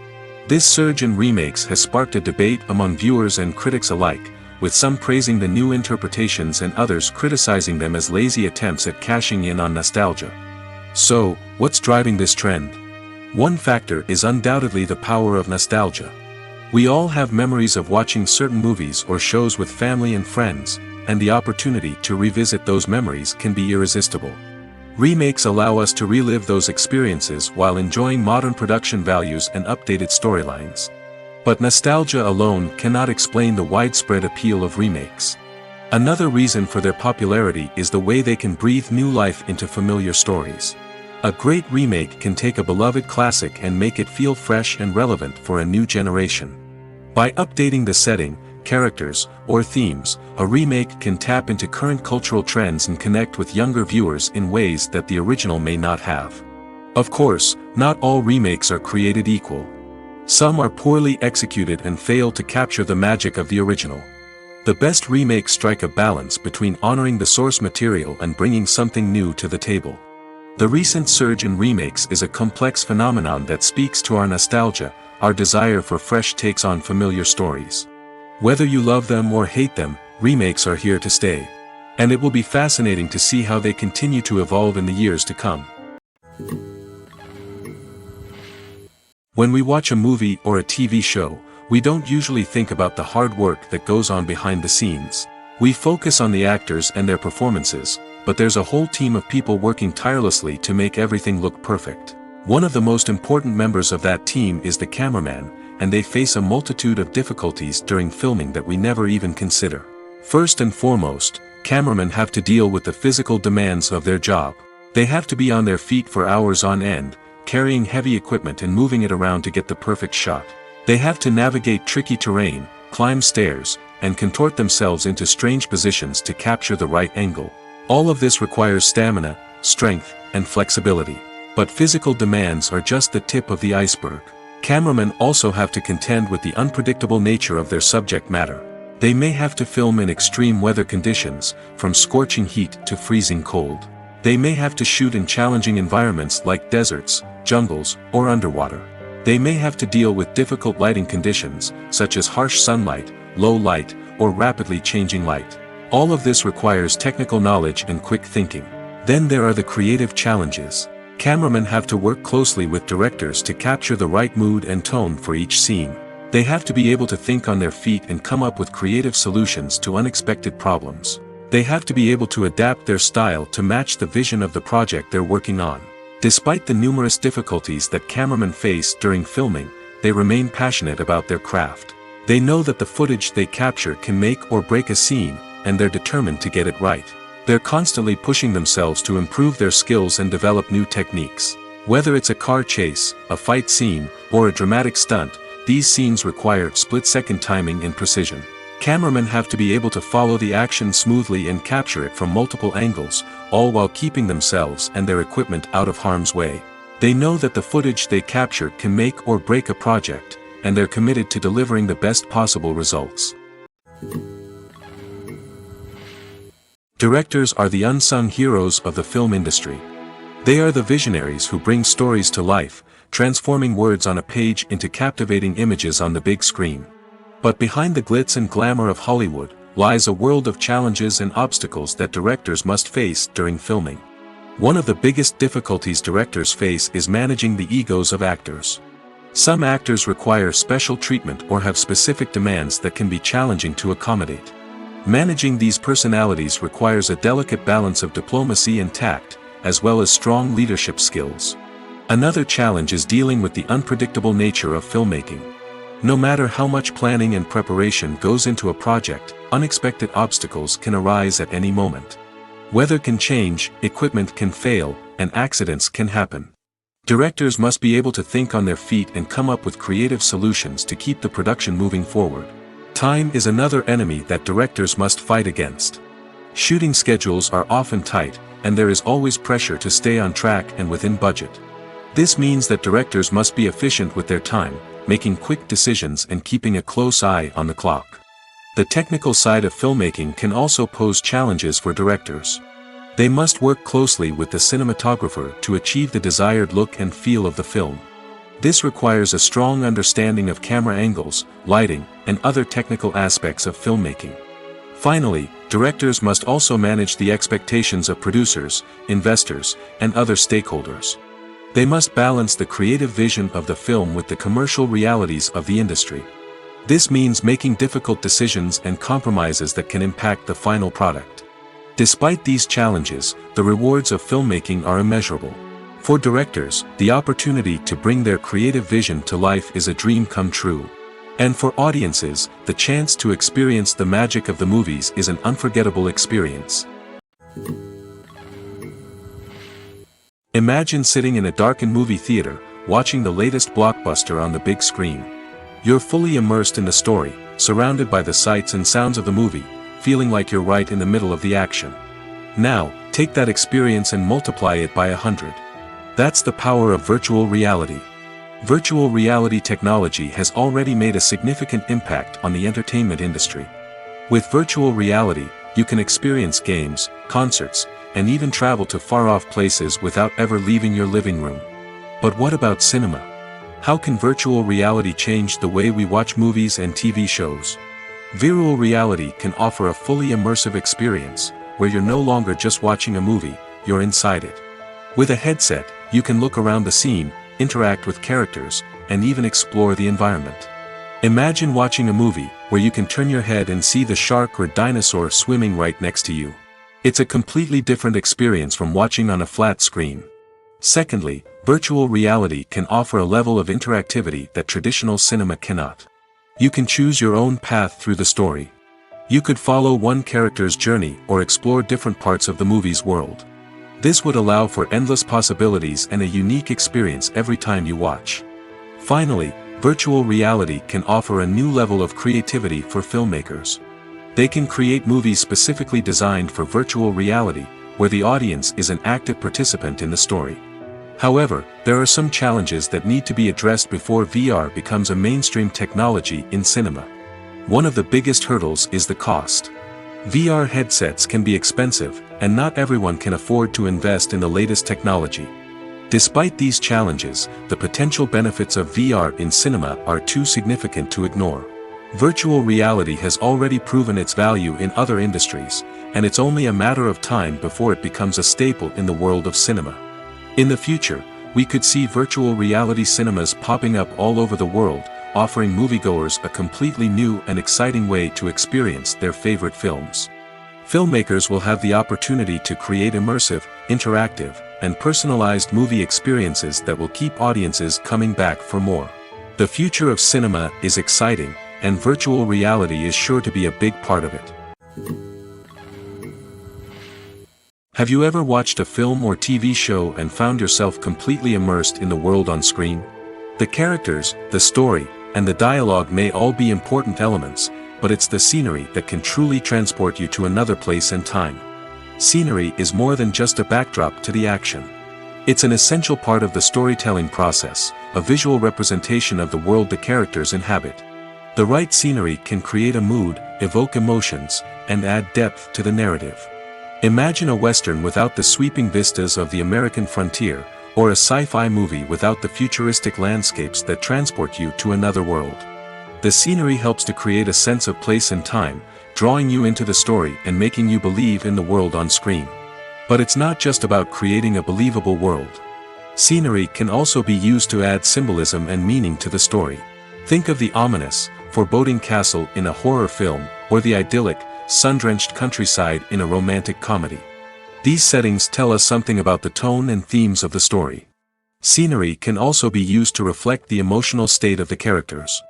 This surge in remakes has sparked a debate among viewers and critics alike, with some praising the new interpretations and others criticizing them as lazy attempts at cashing in on nostalgia. So, what's driving this trend? One factor is undoubtedly the power of nostalgia. We all have memories of watching certain movies or shows with family and friends, and the opportunity to revisit those memories can be irresistible. Remakes allow us to relive those experiences while enjoying modern production values and updated storylines. But nostalgia alone cannot explain the widespread appeal of remakes. Another reason for their popularity is the way they can breathe new life into familiar stories. A great remake can take a beloved classic and make it feel fresh and relevant for a new generation. By updating the setting, characters, or themes, a remake can tap into current cultural trends and connect with younger viewers in ways that the original may not have. Of course, not all remakes are created equal. Some are poorly executed and fail to capture the magic of the original. The best remakes strike a balance between honoring the source material and bringing something new to the table. The recent surge in remakes is a complex phenomenon that speaks to our nostalgia, our desire for fresh takes on familiar stories. Whether you love them or hate them, remakes are here to stay. And it will be fascinating to see how they continue to evolve in the years to come. When we watch a movie or a TV show, we don't usually think about the hard work that goes on behind the scenes. We focus on the actors and their performances, but there's a whole team of people working tirelessly to make everything look perfect. One of the most important members of that team is the cameraman, and they face a multitude of difficulties during filming that we never even consider. First and foremost, cameramen have to deal with the physical demands of their job. They have to be on their feet for hours on end, carrying heavy equipment and moving it around to get the perfect shot. They have to navigate tricky terrain, climb stairs, and contort themselves into strange positions to capture the right angle. All of this requires stamina, strength, and flexibility. But physical demands are just the tip of the iceberg. Cameramen also have to contend with the unpredictable nature of their subject matter. They may have to film in extreme weather conditions, from scorching heat to freezing cold. They may have to shoot in challenging environments like deserts, jungles, or underwater. They may have to deal with difficult lighting conditions, such as harsh sunlight, low light, or rapidly changing light. All of this requires technical knowledge and quick thinking. Then there are the creative challenges. Cameramen have to work closely with directors to capture the right mood and tone for each scene. They have to be able to think on their feet and come up with creative solutions to unexpected problems. They have to be able to adapt their style to match the vision of the project they're working on. Despite the numerous difficulties that cameramen face during filming, they remain passionate about their craft. They know that the footage they capture can make or break a scene, and they're determined to get it right. They're constantly pushing themselves to improve their skills and develop new techniques. Whether it's a car chase, a fight scene, or a dramatic stunt, these scenes require split-second timing and precision. Cameramen have to be able to follow the action smoothly and capture it from multiple angles, all while keeping themselves and their equipment out of harm's way. They know that the footage they capture can make or break a project, and they're committed to delivering the best possible results. Directors are the unsung heroes of the film industry. They are the visionaries who bring stories to life, transforming words on a page into captivating images on the big screen. But behind the glitz and glamour of Hollywood, lies a world of challenges and obstacles that directors must face during filming. One of the biggest difficulties directors face is managing the egos of actors. Some actors require special treatment or have specific demands that can be challenging to accommodate. Managing these personalities requires a delicate balance of diplomacy and tact, as well as strong leadership skills. Another challenge is dealing with the unpredictable nature of filmmaking. No matter how much planning and preparation goes into a project, unexpected obstacles can arise at any moment. Weather can change, equipment can fail, and accidents can happen. Directors must be able to think on their feet and come up with creative solutions to keep the production moving forward. Time is another enemy that directors must fight against. Shooting schedules are often tight, and there is always pressure to stay on track and within budget. This means that directors must be efficient with their time, making quick decisions and keeping a close eye on the clock. The technical side of filmmaking can also pose challenges for directors. They must work closely with the cinematographer to achieve the desired look and feel of the film. This requires a strong understanding of camera angles, lighting, and other technical aspects of filmmaking. Finally, directors must also manage the expectations of producers, investors, and other stakeholders. They must balance the creative vision of the film with the commercial realities of the industry. This means making difficult decisions and compromises that can impact the final product. Despite these challenges, the rewards of filmmaking are immeasurable. For directors, the opportunity to bring their creative vision to life is a dream come true. And for audiences, the chance to experience the magic of the movies is an unforgettable experience. Imagine sitting in a darkened movie theater, watching the latest blockbuster on the big screen. You're fully immersed in the story, surrounded by the sights and sounds of the movie, feeling like you're right in the middle of the action. Now, take that experience and multiply it by 100. That's the power of virtual reality. Virtual reality technology has already made a significant impact on the entertainment industry. With virtual reality, you can experience games, concerts, and even travel to far-off places without ever leaving your living room. But what about cinema? How can virtual reality change the way we watch movies and TV shows? Virtual reality can offer a fully immersive experience, where you're no longer just watching a movie, you're inside it. With a headset, you can look around the scene, interact with characters, and even explore the environment. Imagine watching a movie where you can turn your head and see the shark or dinosaur swimming right next to you. It's a completely different experience from watching on a flat screen. Secondly, virtual reality can offer a level of interactivity that traditional cinema cannot. You can choose your own path through the story. You could follow one character's journey or explore different parts of the movie's world. This would allow for endless possibilities and a unique experience every time you watch. Finally, virtual reality can offer a new level of creativity for filmmakers. They can create movies specifically designed for virtual reality, where the audience is an active participant in the story. However, there are some challenges that need to be addressed before VR becomes a mainstream technology in cinema. One of the biggest hurdles is the cost. VR headsets can be expensive, and not everyone can afford to invest in the latest technology. Despite these challenges, the potential benefits of VR in cinema are too significant to ignore. Virtual reality has already proven its value in other industries, and it's only a matter of time before it becomes a staple in the world of cinema. In the future, we could see virtual reality cinemas popping up all over the world, offering moviegoers a completely new and exciting way to experience their favorite films. Filmmakers will have the opportunity to create immersive, interactive, and personalized movie experiences that will keep audiences coming back for more. The future of cinema is exciting, and virtual reality is sure to be a big part of it. Have you ever watched a film or TV show and found yourself completely immersed in the world on screen? The characters, the story, and the dialogue may all be important elements, but it's the scenery that can truly transport you to another place and time. Scenery is more than just a backdrop to the action. It's an essential part of the storytelling process, a visual representation of the world the characters inhabit. The right scenery can create a mood, evoke emotions, and add depth to the narrative. Imagine a Western without the sweeping vistas of the American frontier, or a sci-fi movie without the futuristic landscapes that transport you to another world. The scenery helps to create a sense of place and time, drawing you into the story and making you believe in the world on screen. But it's not just about creating a believable world. Scenery can also be used to add symbolism and meaning to the story. Think of the ominous, foreboding castle in a horror film, or the idyllic, sun-drenched countryside in a romantic comedy. These settings tell us something about the tone and themes of the story. Scenery can also be used to reflect the emotional state of the characters.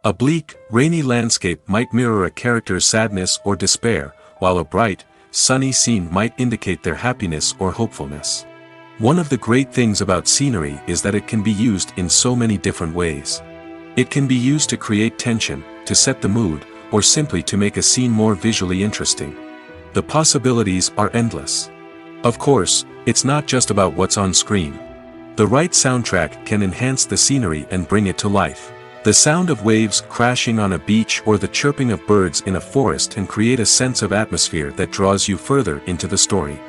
A bleak, rainy landscape might mirror a character's sadness or despair, while a bright, sunny scene might indicate their happiness or hopefulness. One of the great things about scenery is that it can be used in so many different ways. It can be used to create tension, to set the mood, or simply to make a scene more visually interesting. The possibilities are endless. Of course, it's not just about what's on screen. The right soundtrack can enhance the scenery and bring it to life. The sound of waves crashing on a beach or the chirping of birds in a forest can create a sense of atmosphere that draws you further into the story.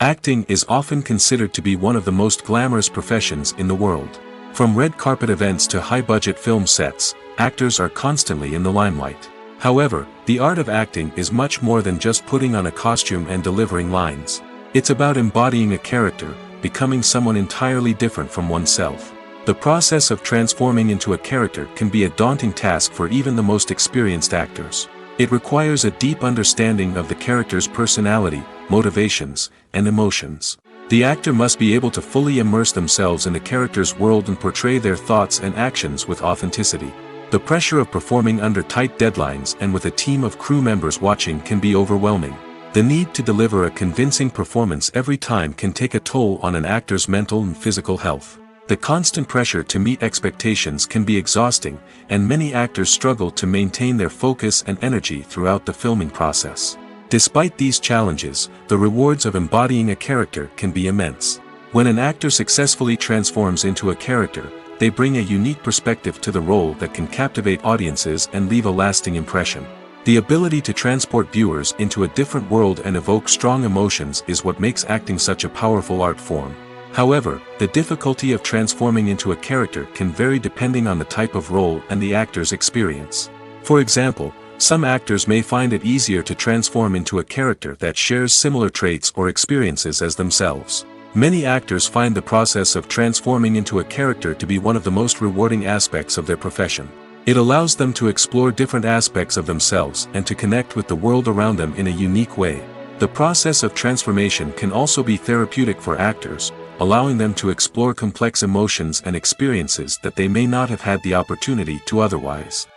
Acting is often considered to be one of the most glamorous professions in the world. From red carpet events to high-budget film sets, actors are constantly in the limelight. However, the art of acting is much more than just putting on a costume and delivering lines. It's about embodying a character, becoming someone entirely different from oneself. The process of transforming into a character can be a daunting task for even the most experienced actors. It requires a deep understanding of the character's personality, motivations, and emotions. The actor must be able to fully immerse themselves in the character's world and portray their thoughts and actions with authenticity. The pressure of performing under tight deadlines and with a team of crew members watching can be overwhelming. The need to deliver a convincing performance every time can take a toll on an actor's mental and physical health. The constant pressure to meet expectations can be exhausting, and many actors struggle to maintain their focus and energy throughout the filming process. Despite these challenges, the rewards of embodying a character can be immense. When an actor successfully transforms into a character, they bring a unique perspective to the role that can captivate audiences and leave a lasting impression. The ability to transport viewers into a different world and evoke strong emotions is what makes acting such a powerful art form. However, the difficulty of transforming into a character can vary depending on the type of role and the actor's experience. For example, some actors may find it easier to transform into a character that shares similar traits or experiences as themselves. Many actors find the process of transforming into a character to be one of the most rewarding aspects of their profession. It allows them to explore different aspects of themselves and to connect with the world around them in a unique way. The process of transformation can also be therapeutic for actors, allowing them to explore complex emotions and experiences that they may not have had the opportunity to otherwise.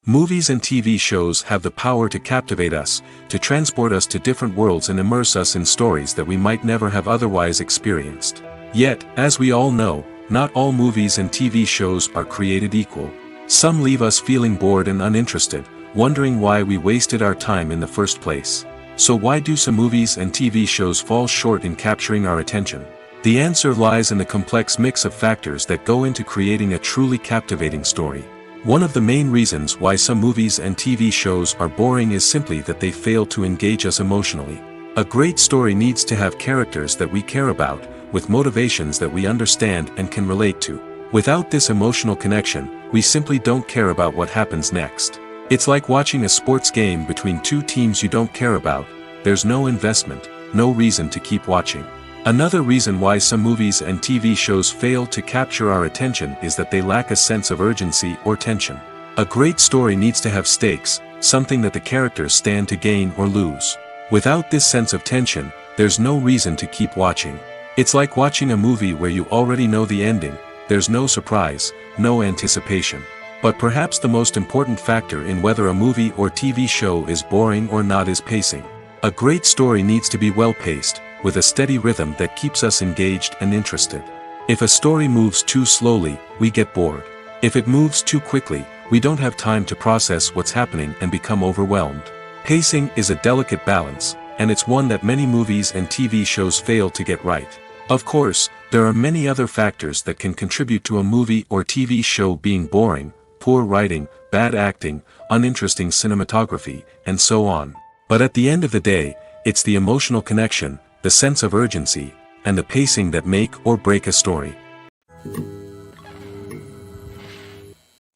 Movies and TV shows have the power to captivate us, to transport us to different worlds and immerse us in stories that we might never have otherwise experienced. Yet, as we all know, not all movies and TV shows are created equal. Some leave us feeling bored and uninterested, wondering why we wasted our time in the first place. So why do some movies and TV shows fall short in capturing our attention? The answer lies in the complex mix of factors that go into creating a truly captivating story. One of the main reasons why some movies and TV shows are boring is simply that they fail to engage us emotionally. A great story needs to have characters that we care about, with motivations that we understand and can relate to. Without this emotional connection, we simply don't care about what happens next. It's like watching a sports game between two teams you don't care about. There's no investment, no reason to keep watching. Another reason why some movies and TV shows fail to capture our attention is that they lack a sense of urgency or tension. A great story needs to have stakes, something that the characters stand to gain or lose. Without this sense of tension, there's no reason to keep watching. It's like watching a movie where you already know the ending. There's no surprise, no anticipation. But perhaps the most important factor in whether a movie or TV show is boring or not is pacing. A great story needs to be well-paced, with a steady rhythm that keeps us engaged and interested. If a story moves too slowly, we get bored. If it moves too quickly, we don't have time to process what's happening and become overwhelmed. Pacing is a delicate balance, and it's one that many movies and TV shows fail to get right. Of course, there are many other factors that can contribute to a movie or TV show being boring: poor writing, bad acting, uninteresting cinematography, and so on. But at the end of the day, it's the emotional connection, the sense of urgency, and the pacing that make or break a story.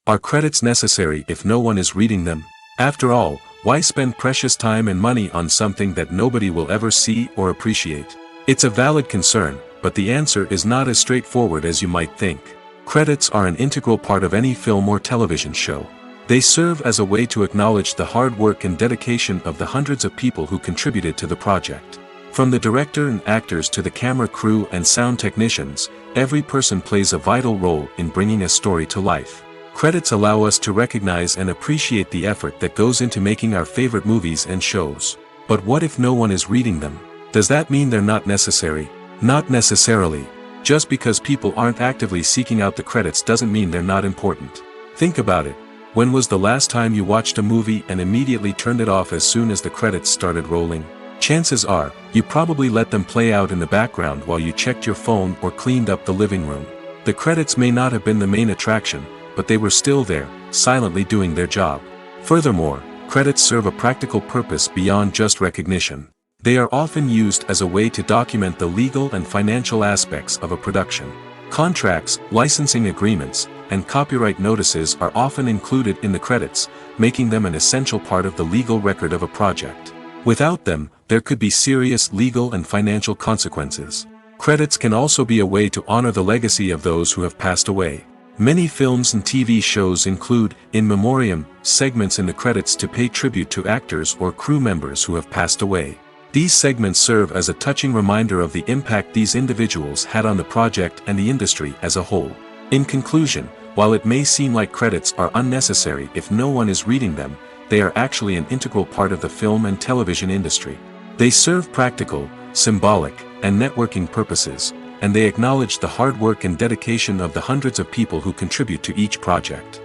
Are credits necessary if no one is reading them? After all, why spend precious time and money on something that nobody will ever see or appreciate? It's a valid concern, but the answer is not as straightforward as you might think. Credits are an integral part of any film or television show. They serve as a way to acknowledge the hard work and dedication of the hundreds of people who contributed to the project. From the director and actors to the camera crew and sound technicians, every person plays a vital role in bringing a story to life. Credits allow us to recognize and appreciate the effort that goes into making our favorite movies and shows. But what if no one is reading them? Does that mean they're not necessary? Not necessarily. Just because people aren't actively seeking out the credits doesn't mean they're not important. Think about it. When was the last time you watched a movie and immediately turned it off as soon as the credits started rolling? Chances are, you probably let them play out in the background while you checked your phone or cleaned up the living room. The credits may not have been the main attraction, but they were still there, silently doing their job. Furthermore, credits serve a practical purpose beyond just recognition. They are often used as a way to document the legal and financial aspects of a production. Contracts, licensing agreements, and copyright notices are often included in the credits, making them an essential part of the legal record of a project. Without them, there could be serious legal and financial consequences. Credits can also be a way to honor the legacy of those who have passed away. Many films and TV shows include, in memoriam, segments in the credits to pay tribute to actors or crew members who have passed away. These segments serve as a touching reminder of the impact these individuals had on the project and the industry as a whole. In conclusion, while it may seem like credits are unnecessary if no one is reading them, they are actually an integral part of the film and television industry. They serve practical, symbolic, and networking purposes, and they acknowledge the hard work and dedication of the hundreds of people who contribute to each project.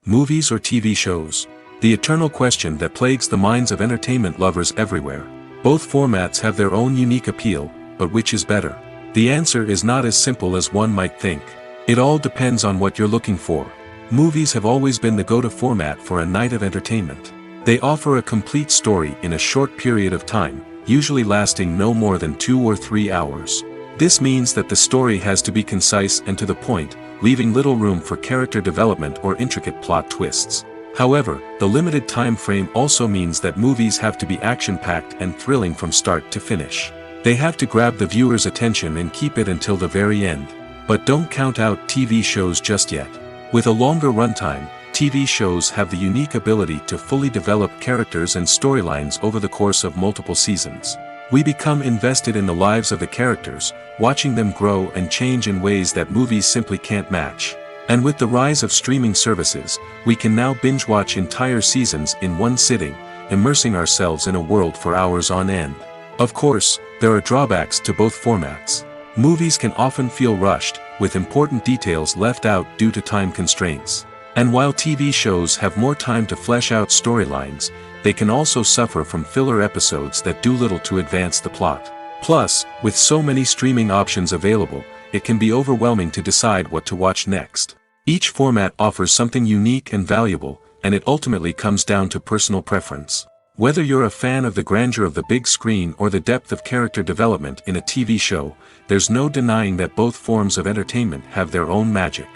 Movies or TV shows? The eternal question that plagues the minds of entertainment lovers everywhere. Both formats have their own unique appeal, but which is better? The answer is not as simple as one might think. It all depends on what you're looking for. Movies have always been the go-to format for a night of entertainment. They offer a complete story in a short period of time, usually lasting no more than 2 or 3 hours. This means that the story has to be concise and to the point, leaving little room for character development or intricate plot twists. However, the limited time frame also means that movies have to be action-packed and thrilling from start to finish. They have to grab the viewer's attention and keep it until the very end. But don't count out TV shows just yet. With a longer runtime, TV shows have the unique ability to fully develop characters and storylines over the course of multiple seasons. We become invested in the lives of the characters, watching them grow and change in ways that movies simply can't match. And with the rise of streaming services, we can now binge-watch entire seasons in one sitting, immersing ourselves in a world for hours on end. Of course, there are drawbacks to both formats. Movies can often feel rushed, with important details left out due to time constraints. And while TV shows have more time to flesh out storylines, they can also suffer from filler episodes that do little to advance the plot. Plus, with so many streaming options available, it can be overwhelming to decide what to watch next. Each format offers something unique and valuable, and it ultimately comes down to personal preference. Whether you're a fan of the grandeur of the big screen or the depth of character development in a TV show, there's no denying that both forms of entertainment have their own magic.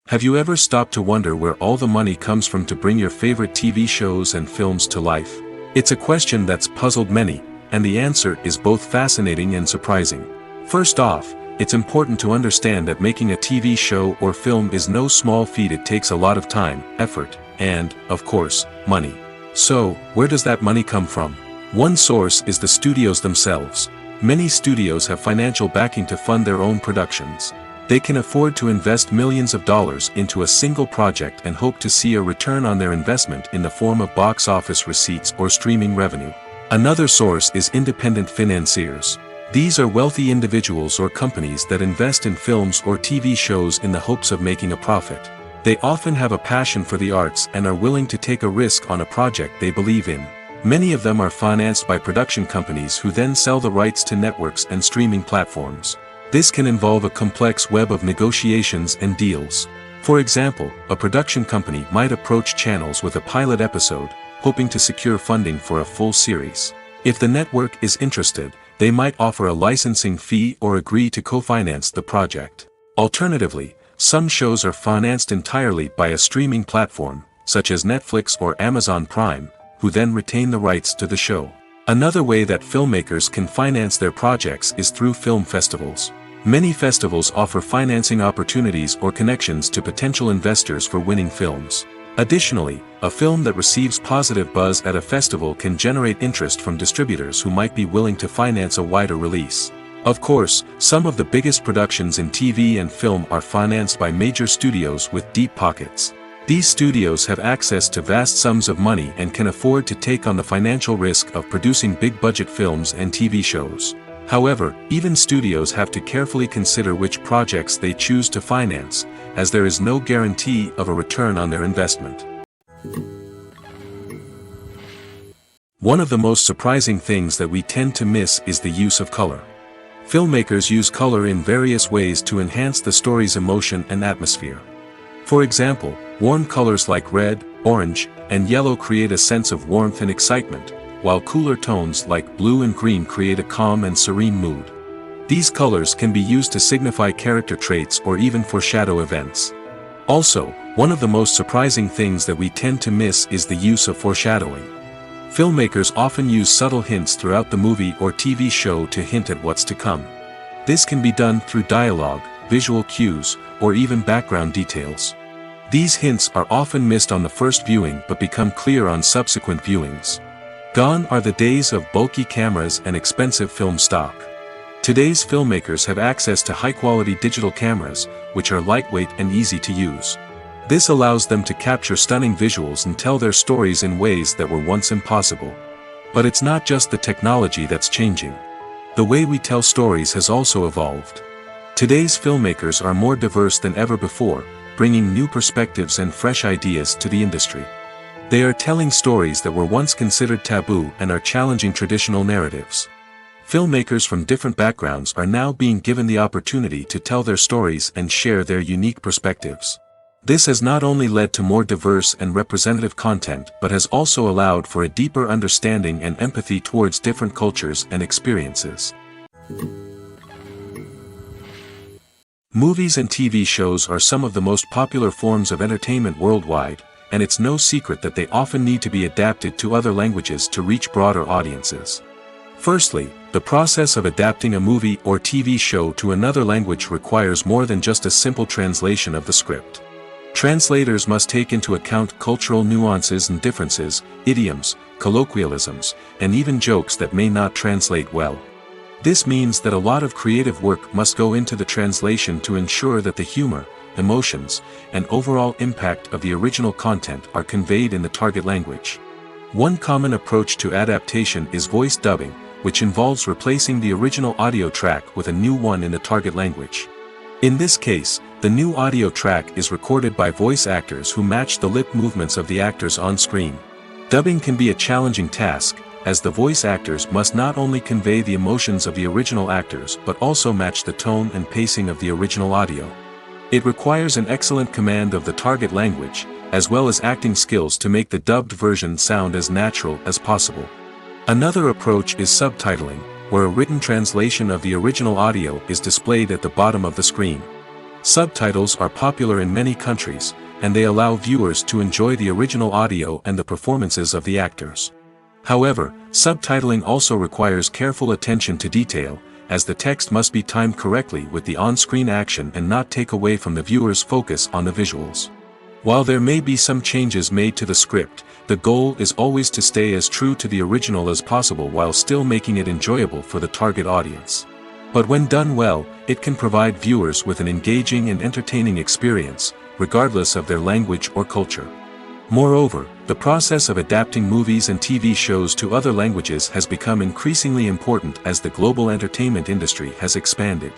Have you ever stopped to wonder where all the money comes from to bring your favorite TV shows and films to life? It's a question that's puzzled many, and the answer is both fascinating and surprising. First off, it's important to understand that making a TV show or film is no small feat. It takes a lot of time, effort, and, of course, money. So, where does that money come from? One source is the studios themselves. Many studios have financial backing to fund their own productions. They can afford to invest millions of dollars into a single project and hope to see a return on their investment in the form of box office receipts or streaming revenue. Another source is independent financiers. These are wealthy individuals or companies that invest in films or TV shows in the hopes of making a profit. They often have a passion for the arts and are willing to take a risk on a project they believe in. Many of them are financed by production companies who then sell the rights to networks and streaming platforms. This can involve a complex web of negotiations and deals. For example, a production company might approach channels with a pilot episode, hoping to secure funding for a full series. If the network is interested, they might offer a licensing fee or agree to co-finance the project. Alternatively, some shows are financed entirely by a streaming platform, such as Netflix or Amazon Prime, who then retain the rights to the show. Another way that filmmakers can finance their projects is through film festivals. Many festivals offer financing opportunities or connections to potential investors for winning films. Additionally, a film that receives positive buzz at a festival can generate interest from distributors who might be willing to finance a wider release. Of course, some of the biggest productions in TV and film are financed by major studios with deep pockets. These studios have access to vast sums of money and can afford to take on the financial risk of producing big-budget films and TV shows. However, even studios have to carefully consider which projects they choose to finance, as there is no guarantee of a return on their investment. One of the most surprising things that we tend to miss is the use of color. Filmmakers use color in various ways to enhance the story's emotion and atmosphere. For example, warm colors like red, orange, and yellow create a sense of warmth and excitement, while cooler tones like blue and green create a calm and serene mood. These colors can be used to signify character traits or even foreshadow events. Also, one of the most surprising things that we tend to miss is the use of foreshadowing. Filmmakers often use subtle hints throughout the movie or TV show to hint at what's to come. This can be done through dialogue, visual cues, or even background details. These hints are often missed on the first viewing but become clear on subsequent viewings. Gone are the days of bulky cameras and expensive film stock. Today's filmmakers have access to high-quality digital cameras, which are lightweight and easy to use. This allows them to capture stunning visuals and tell their stories in ways that were once impossible. But it's not just the technology that's changing. The way we tell stories has also evolved. Today's filmmakers are more diverse than ever before, bringing new perspectives and fresh ideas to the industry. They are telling stories that were once considered taboo and are challenging traditional narratives. Filmmakers from different backgrounds are now being given the opportunity to tell their stories and share their unique perspectives. This has not only led to more diverse and representative content but has also allowed for a deeper understanding and empathy towards different cultures and experiences. Movies and TV shows are some of the most popular forms of entertainment worldwide, and it's no secret that they often need to be adapted to other languages to reach broader audiences. Firstly, the process of adapting a movie or TV show to another language requires more than just a simple translation of the script. Translators must take into account cultural nuances and differences, idioms, colloquialisms, and even jokes that may not translate well. This means that a lot of creative work must go into the translation to ensure that the humor, emotions, and overall impact of the original content are conveyed in the target language. One common approach to adaptation is voice dubbing, which involves replacing the original audio track with a new one in the target language. In this case, the new audio track is recorded by voice actors who match the lip movements of the actors on screen. Dubbing can be a challenging task, as the voice actors must not only convey the emotions of the original actors but also match the tone and pacing of the original audio. It requires an excellent command of the target language, as well as acting skills to make the dubbed version sound as natural as possible. Another approach is subtitling, where a written translation of the original audio is displayed at the bottom of the screen. Subtitles are popular in many countries, and they allow viewers to enjoy the original audio and the performances of the actors. However, subtitling also requires careful attention to detail, as the text must be timed correctly with the on-screen action and not take away from the viewer's focus on the visuals. While there may be some changes made to the script, the goal is always to stay as true to the original as possible while still making it enjoyable for the target audience. But when done well, it can provide viewers with an engaging and entertaining experience, regardless of their language or culture. Moreover, the process of adapting movies and TV shows to other languages has become increasingly important as the global entertainment industry has expanded.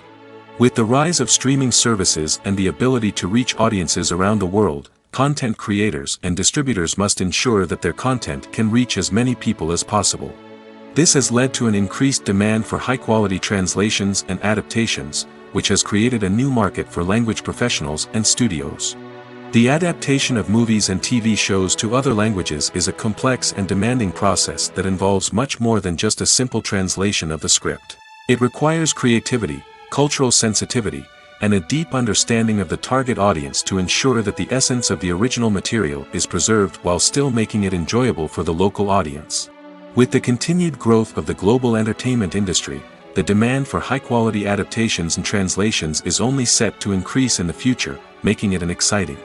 With the rise of streaming services and the ability to reach audiences around the world, content creators and distributors must ensure that their content can reach as many people as possible. This has led to an increased demand for high-quality translations and adaptations, which has created a new market for language professionals and studios. The adaptation of movies and TV shows to other languages is a complex and demanding process that involves much more than just a simple translation of the script. It requires creativity, cultural sensitivity, and a deep understanding of the target audience to ensure that the essence of the original material is preserved while still making it enjoyable for the local audience. With the continued growth of the global entertainment industry, the demand for high-quality adaptations and translations is only set to increase in the future, making it an exciting.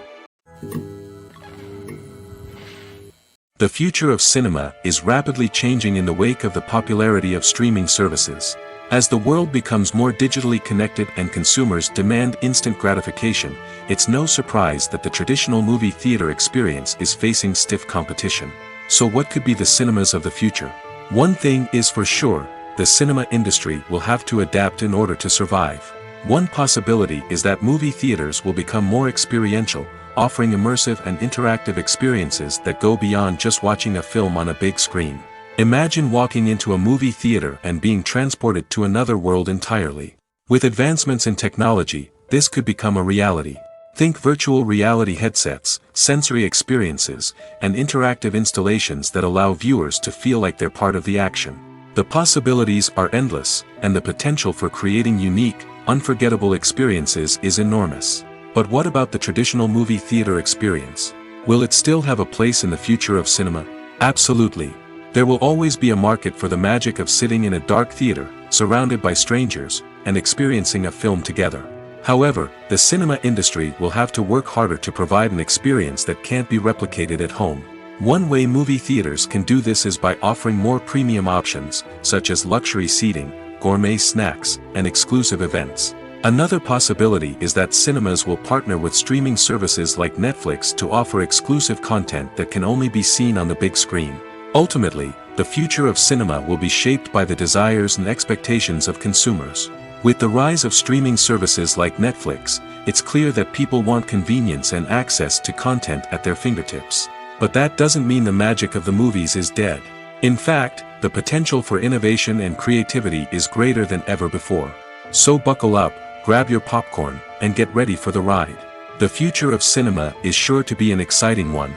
The future of cinema is rapidly changing in the wake of the popularity of streaming services. As the world becomes more digitally connected and consumers demand instant gratification, it's no surprise that the traditional movie theater experience is facing stiff competition. So what could be the cinemas of the future? One thing is for sure, the cinema industry will have to adapt in order to survive. One possibility is that movie theaters will become more experiential, offering immersive and interactive experiences that go beyond just watching a film on a big screen. Imagine walking into a movie theater and being transported to another world entirely. With advancements in technology, this could become a reality. Think virtual reality headsets, sensory experiences, and interactive installations that allow viewers to feel like they're part of the action. The possibilities are endless, and the potential for creating unique, unforgettable experiences is enormous. But what about the traditional movie theater experience? Will it still have a place in the future of cinema? Absolutely. There will always be a market for the magic of sitting in a dark theater, surrounded by strangers, and experiencing a film together. However, the cinema industry will have to work harder to provide an experience that can't be replicated at home. One way movie theaters can do this is by offering more premium options, such as luxury seating, gourmet snacks, and exclusive events. Another possibility is that cinemas will partner with streaming services like Netflix to offer exclusive content that can only be seen on the big screen. Ultimately, the future of cinema will be shaped by the desires and expectations of consumers. With the rise of streaming services like Netflix, it's clear that people want convenience and access to content at their fingertips. But that doesn't mean the magic of the movies is dead. In fact, the potential for innovation and creativity is greater than ever before. So buckle up, grab your popcorn, and get ready for the ride. The future of cinema is sure to be an exciting one.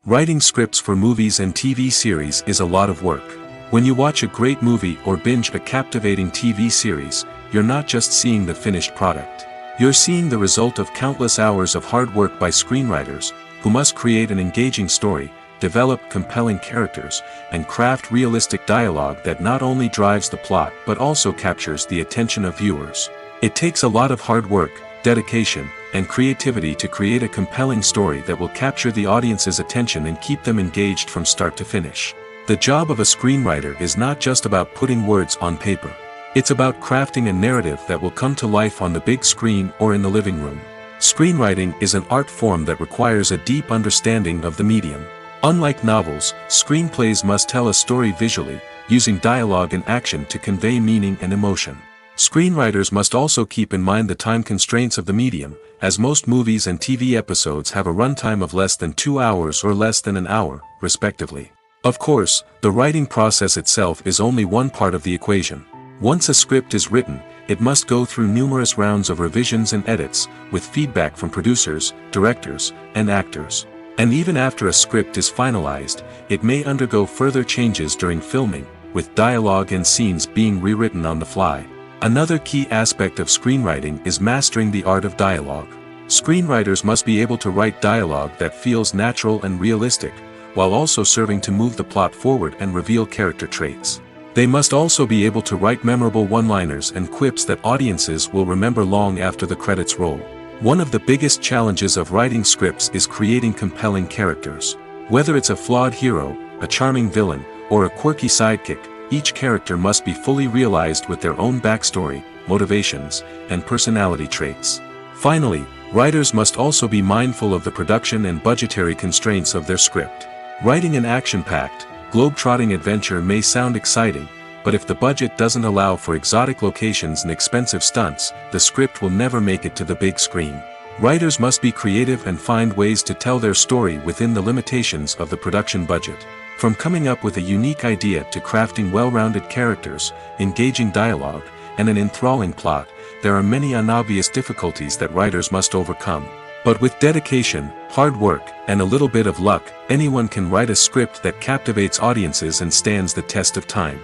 Writing scripts for movies and TV series is a lot of work. When you watch a great movie or binge a captivating TV series, you're not just seeing the finished product. You're seeing the result of countless hours of hard work by screenwriters, who must create an engaging story, develop compelling characters, and craft realistic dialogue that not only drives the plot but also captures the attention of viewers. It takes a lot of hard work, dedication, and creativity to create a compelling story that will capture the audience's attention and keep them engaged from start to finish. The job of a screenwriter is not just about putting words on paper. It's about crafting a narrative that will come to life on the big screen or in the living room. Screenwriting is an art form that requires a deep understanding of the medium. Unlike novels, screenplays must tell a story visually, using dialogue and action to convey meaning and emotion. Screenwriters must also keep in mind the time constraints of the medium, as most movies and TV episodes have a runtime of less than 2 hours or less than an hour, respectively. Of course, the writing process itself is only one part of the equation. Once a script is written, it must go through numerous rounds of revisions and edits, with feedback from producers, directors, and actors. And even after a script is finalized, it may undergo further changes during filming, with dialogue and scenes being rewritten on the fly. Another key aspect of screenwriting is mastering the art of dialogue. Screenwriters must be able to write dialogue that feels natural and realistic, while also serving to move the plot forward and reveal character traits. They must also be able to write memorable one-liners and quips that audiences will remember long after the credits roll. One of the biggest challenges of writing scripts is creating compelling characters. Whether it's a flawed hero, a charming villain, or a quirky sidekick, each character must be fully realized with their own backstory, motivations, and personality traits. Finally, writers must also be mindful of the production and budgetary constraints of their script. Writing an action-packed, globe-trotting adventure may sound exciting, but if the budget doesn't allow for exotic locations and expensive stunts, the script will never make it to the big screen. Writers must be creative and find ways to tell their story within the limitations of the production budget. From coming up with a unique idea to crafting well-rounded characters, engaging dialogue, and an enthralling plot, there are many unobvious difficulties that writers must overcome. But with dedication, hard work, and a little bit of luck, anyone can write a script that captivates audiences and stands the test of time.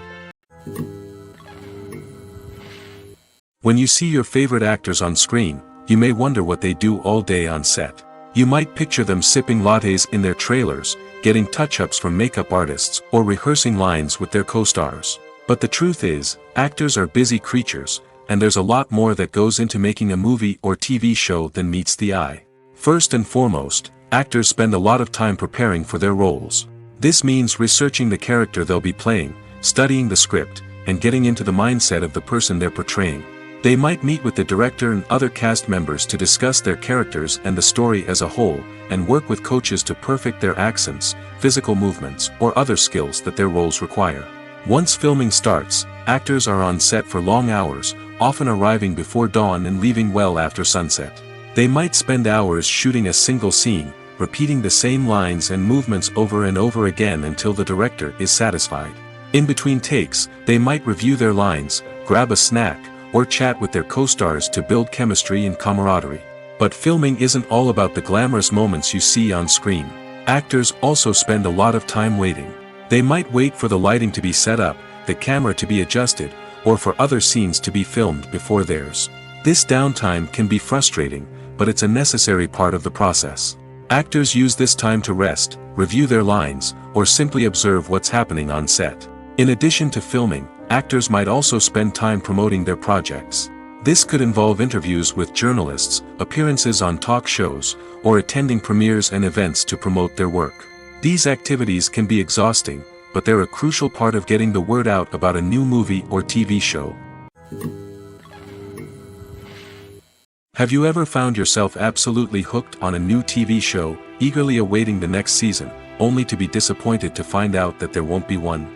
When you see your favorite actors on screen, you may wonder what they do all day on set. You might picture them sipping lattes in their trailers, getting touch-ups from makeup artists, or rehearsing lines with their co-stars. But the truth is, actors are busy creatures, and there's a lot more that goes into making a movie or TV show than meets the eye. First and foremost, actors spend a lot of time preparing for their roles. This means researching the character they'll be playing, studying the script, and getting into the mindset of the person they're portraying. They might meet with the director and other cast members to discuss their characters and the story as a whole, and work with coaches to perfect their accents, physical movements, or other skills that their roles require. Once filming starts, actors are on set for long hours, often arriving before dawn and leaving well after sunset. They might spend hours shooting a single scene, repeating the same lines and movements over and over again until the director is satisfied. In between takes, they might review their lines, grab a snack, or chat with their co-stars to build chemistry and camaraderie. But filming isn't all about the glamorous moments you see on screen. Actors also spend a lot of time waiting. They might wait for the lighting to be set up, the camera to be adjusted, or for other scenes to be filmed before theirs. This downtime can be frustrating, but it's a necessary part of the process. Actors use this time to rest, review their lines, or simply observe what's happening on set. In addition to filming, actors might also spend time promoting their projects. This could involve interviews with journalists, appearances on talk shows, or attending premieres and events to promote their work. These activities can be exhausting, but they're a crucial part of getting the word out about a new movie or TV show. Have you ever found yourself absolutely hooked on a new TV show, eagerly awaiting the next season, only to be disappointed to find out that there won't be one?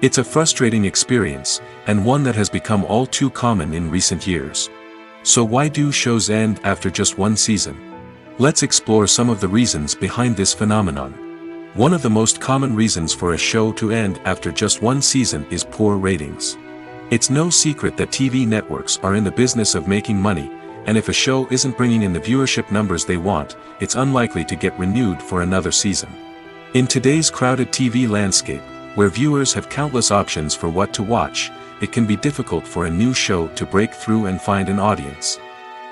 It's a frustrating experience, and one that has become all too common in recent years. So why do shows end after just one season? Let's explore some of the reasons behind this phenomenon. One of the most common reasons for a show to end after just one season is poor ratings. It's no secret that TV networks are in the business of making money, and if a show isn't bringing in the viewership numbers they want, it's unlikely to get renewed for another season. In today's crowded TV landscape, where viewers have countless options for what to watch, it can be difficult for a new show to break through and find an audience.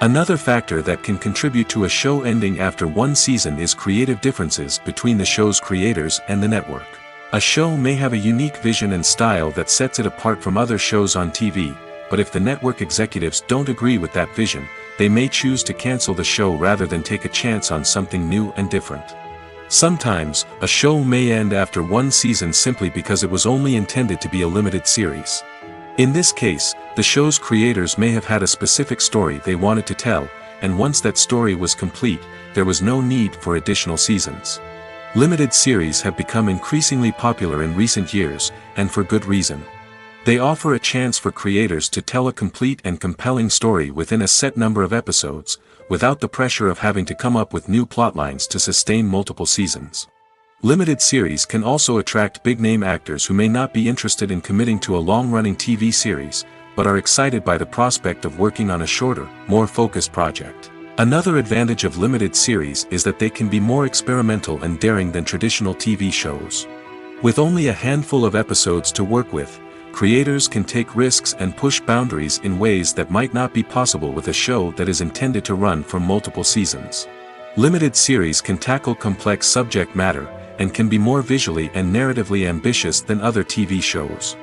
Another factor that can contribute to a show ending after one season is creative differences between the show's creators and the network. A show may have a unique vision and style that sets it apart from other shows on TV, but if the network executives don't agree with that vision, they may choose to cancel the show rather than take a chance on something new and different. Sometimes, a show may end after one season simply because it was only intended to be a limited series. In this case, the show's creators may have had a specific story they wanted to tell, and once that story was complete, there was no need for additional seasons. Limited series have become increasingly popular in recent years, and for good reason. They offer a chance for creators to tell a complete and compelling story within a set number of episodes, without the pressure of having to come up with new plotlines to sustain multiple seasons. Limited series can also attract big-name actors who may not be interested in committing to a long-running TV series, but are excited by the prospect of working on a shorter, more focused project. Another advantage of limited series is that they can be more experimental and daring than traditional TV shows. With only a handful of episodes to work with, creators can take risks and push boundaries in ways that might not be possible with a show that is intended to run for multiple seasons. Limited series can tackle complex subject matter, and can be more visually and narratively ambitious than other TV shows.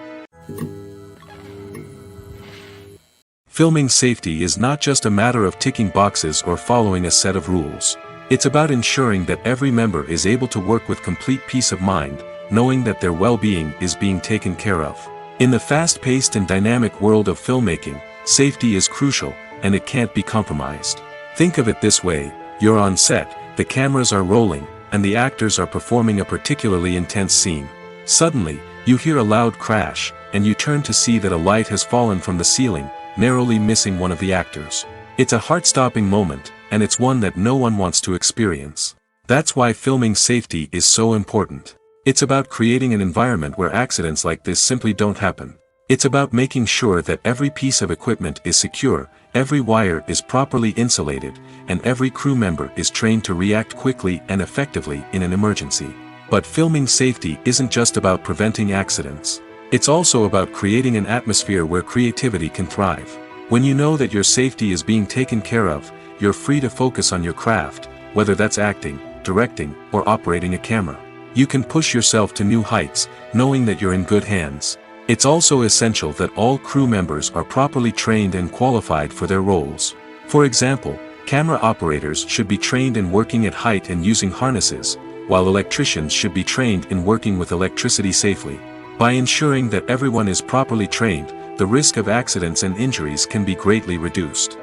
Filming safety is not just a matter of ticking boxes or following a set of rules. It's about ensuring that every member is able to work with complete peace of mind, knowing that their well-being is being taken care of. In the fast-paced and dynamic world of filmmaking, safety is crucial, and it can't be compromised. Think of it this way: you're on set, the cameras are rolling, and the actors are performing a particularly intense scene. Suddenly, you hear a loud crash, and you turn to see that a light has fallen from the ceiling, narrowly missing one of the actors. It's a heart-stopping moment, and it's one that no one wants to experience. That's why filming safety is so important. It's about creating an environment where accidents like this simply don't happen. It's about making sure that every piece of equipment is secure, every wire is properly insulated, and every crew member is trained to react quickly and effectively in an emergency. But filming safety isn't just about preventing accidents. It's also about creating an atmosphere where creativity can thrive. When you know that your safety is being taken care of, you're free to focus on your craft, whether that's acting, directing, or operating a camera. You can push yourself to new heights, knowing that you're in good hands. It's also essential that all crew members are properly trained and qualified for their roles. For example, camera operators should be trained in working at height and using harnesses, while electricians should be trained in working with electricity safely. By ensuring that everyone is properly trained, the risk of accidents and injuries can be greatly reduced.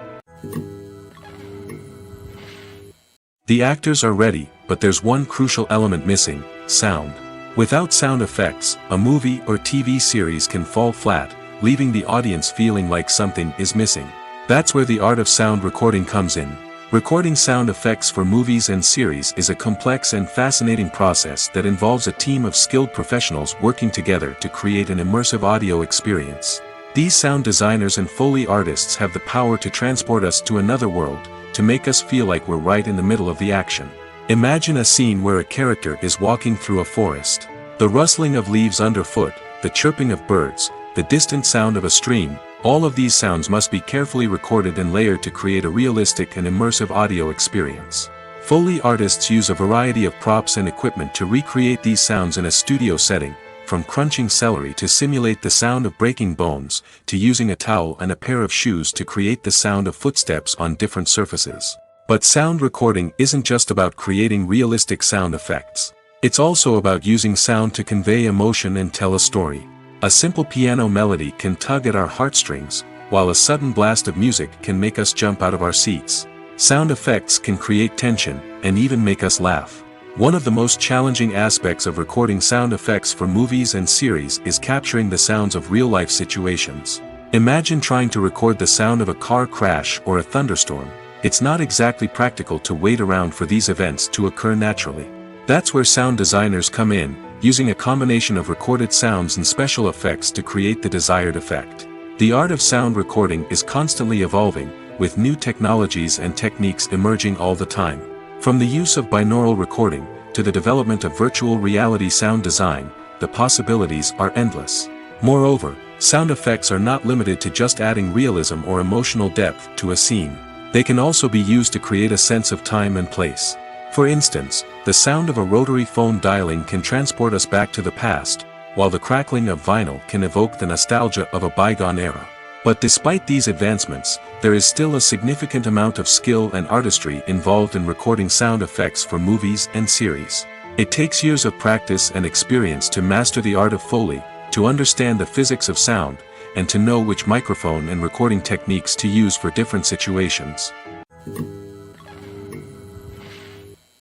The actors are ready, but there's one crucial element missing: sound. Without sound effects, a movie or TV series can fall flat, leaving the audience feeling like something is missing. That's where the art of sound recording comes in. Recording sound effects for movies and series is a complex and fascinating process that involves a team of skilled professionals working together to create an immersive audio experience. These sound designers and Foley artists have the power to transport us to another world, to make us feel like we're right in the middle of the action. Imagine a scene where a character is walking through a forest. The rustling of leaves underfoot, the chirping of birds, the distant sound of a stream, all of these sounds must be carefully recorded and layered to create a realistic and immersive audio experience. Foley artists use a variety of props and equipment to recreate these sounds in a studio setting, from crunching celery to simulate the sound of breaking bones, to using a towel and a pair of shoes to create the sound of footsteps on different surfaces. But sound recording isn't just about creating realistic sound effects. It's also about using sound to convey emotion and tell a story. A simple piano melody can tug at our heartstrings, while a sudden blast of music can make us jump out of our seats. Sound effects can create tension, and even make us laugh. One of the most challenging aspects of recording sound effects for movies and series is capturing the sounds of real-life situations. Imagine trying to record the sound of a car crash or a thunderstorm. It's not exactly practical to wait around for these events to occur naturally. That's where sound designers come in, using a combination of recorded sounds and special effects to create the desired effect. The art of sound recording is constantly evolving, with new technologies and techniques emerging all the time. From the use of binaural recording, to the development of virtual reality sound design, the possibilities are endless. Moreover, sound effects are not limited to just adding realism or emotional depth to a scene. They can also be used to create a sense of time and place. For instance, the sound of a rotary phone dialing can transport us back to the past, while the crackling of vinyl can evoke the nostalgia of a bygone era. But despite these advancements, there is still a significant amount of skill and artistry involved in recording sound effects for movies and series. It takes years of practice and experience to master the art of Foley, to understand the physics of sound, and to know which microphone and recording techniques to use for different situations.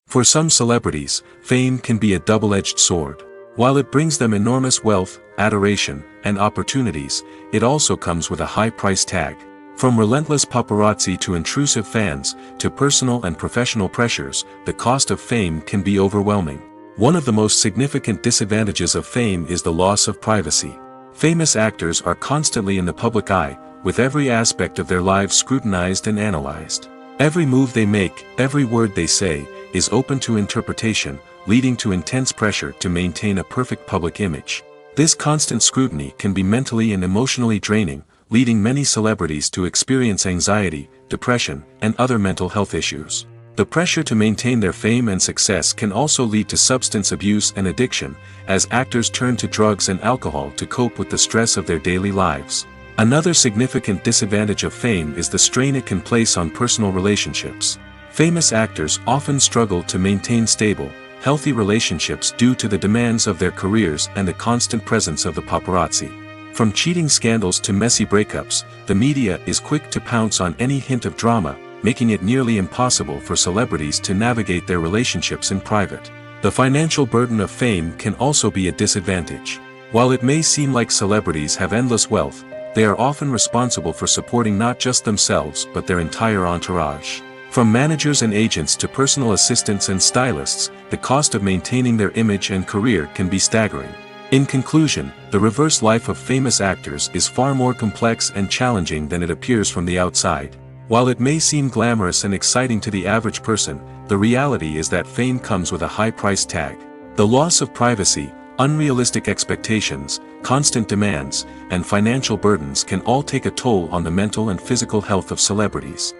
For some celebrities, fame can be a double-edged sword. While it brings them enormous wealth, adoration, and opportunities, it also comes with a high price tag. From relentless paparazzi to intrusive fans, to personal and professional pressures, the cost of fame can be overwhelming. One of the most significant disadvantages of fame is the loss of privacy. Famous actors are constantly in the public eye, with every aspect of their lives scrutinized and analyzed. Every move they make, every word they say, is open to interpretation, leading to intense pressure to maintain a perfect public image. This constant scrutiny can be mentally and emotionally draining, leading many celebrities to experience anxiety, depression, and other mental health issues. The pressure to maintain their fame and success can also lead to substance abuse and addiction, as actors turn to drugs and alcohol to cope with the stress of their daily lives. Another significant disadvantage of fame is the strain it can place on personal relationships. Famous actors often struggle to maintain stable, healthy relationships due to the demands of their careers and the constant presence of the paparazzi. From cheating scandals to messy breakups, the media is quick to pounce on any hint of drama, making it nearly impossible for celebrities to navigate their relationships in private. The financial burden of fame can also be a disadvantage. While it may seem like celebrities have endless wealth, they are often responsible for supporting not just themselves but their entire entourage. From managers and agents to personal assistants and stylists, the cost of maintaining their image and career can be staggering. In conclusion, the reverse life of famous actors is far more complex and challenging than it appears from the outside. While it may seem glamorous and exciting to the average person, the reality is that fame comes with a high price tag. The loss of privacy, unrealistic expectations, constant demands, and financial burdens can all take a toll on the mental and physical health of celebrities.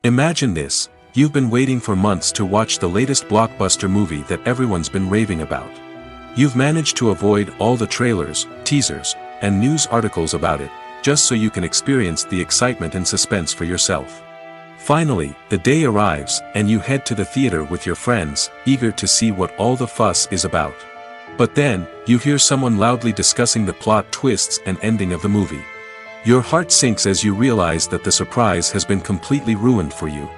Imagine this: you've been waiting for months to watch the latest blockbuster movie that everyone's been raving about. You've managed to avoid all the trailers, teasers, and news articles about it, just so you can experience the excitement and suspense for yourself. Finally, the day arrives, and you head to the theater with your friends, eager to see what all the fuss is about. But then, you hear someone loudly discussing the plot twists and ending of the movie. Your heart sinks as you realize that the surprise has been completely ruined for you.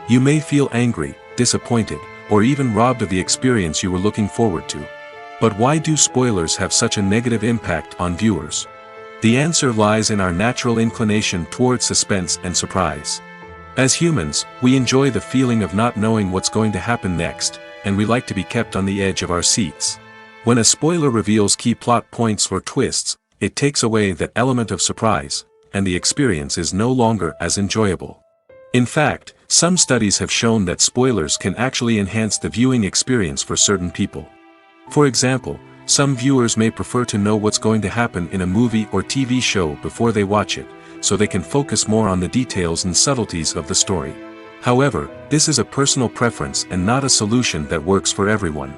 You may feel angry, disappointed, or even robbed of the experience you were looking forward to. But why do spoilers have such a negative impact on viewers? The answer lies in our natural inclination toward suspense and surprise. As humans, we enjoy the feeling of not knowing what's going to happen next, and we like to be kept on the edge of our seats. When a spoiler reveals key plot points or twists, it takes away that element of surprise, and the experience is no longer as enjoyable. In fact, some studies have shown that spoilers can actually enhance the viewing experience for certain people. For example, some viewers may prefer to know what's going to happen in a movie or TV show before they watch it, so they can focus more on the details and subtleties of the story. However, this is a personal preference and not a solution that works for everyone.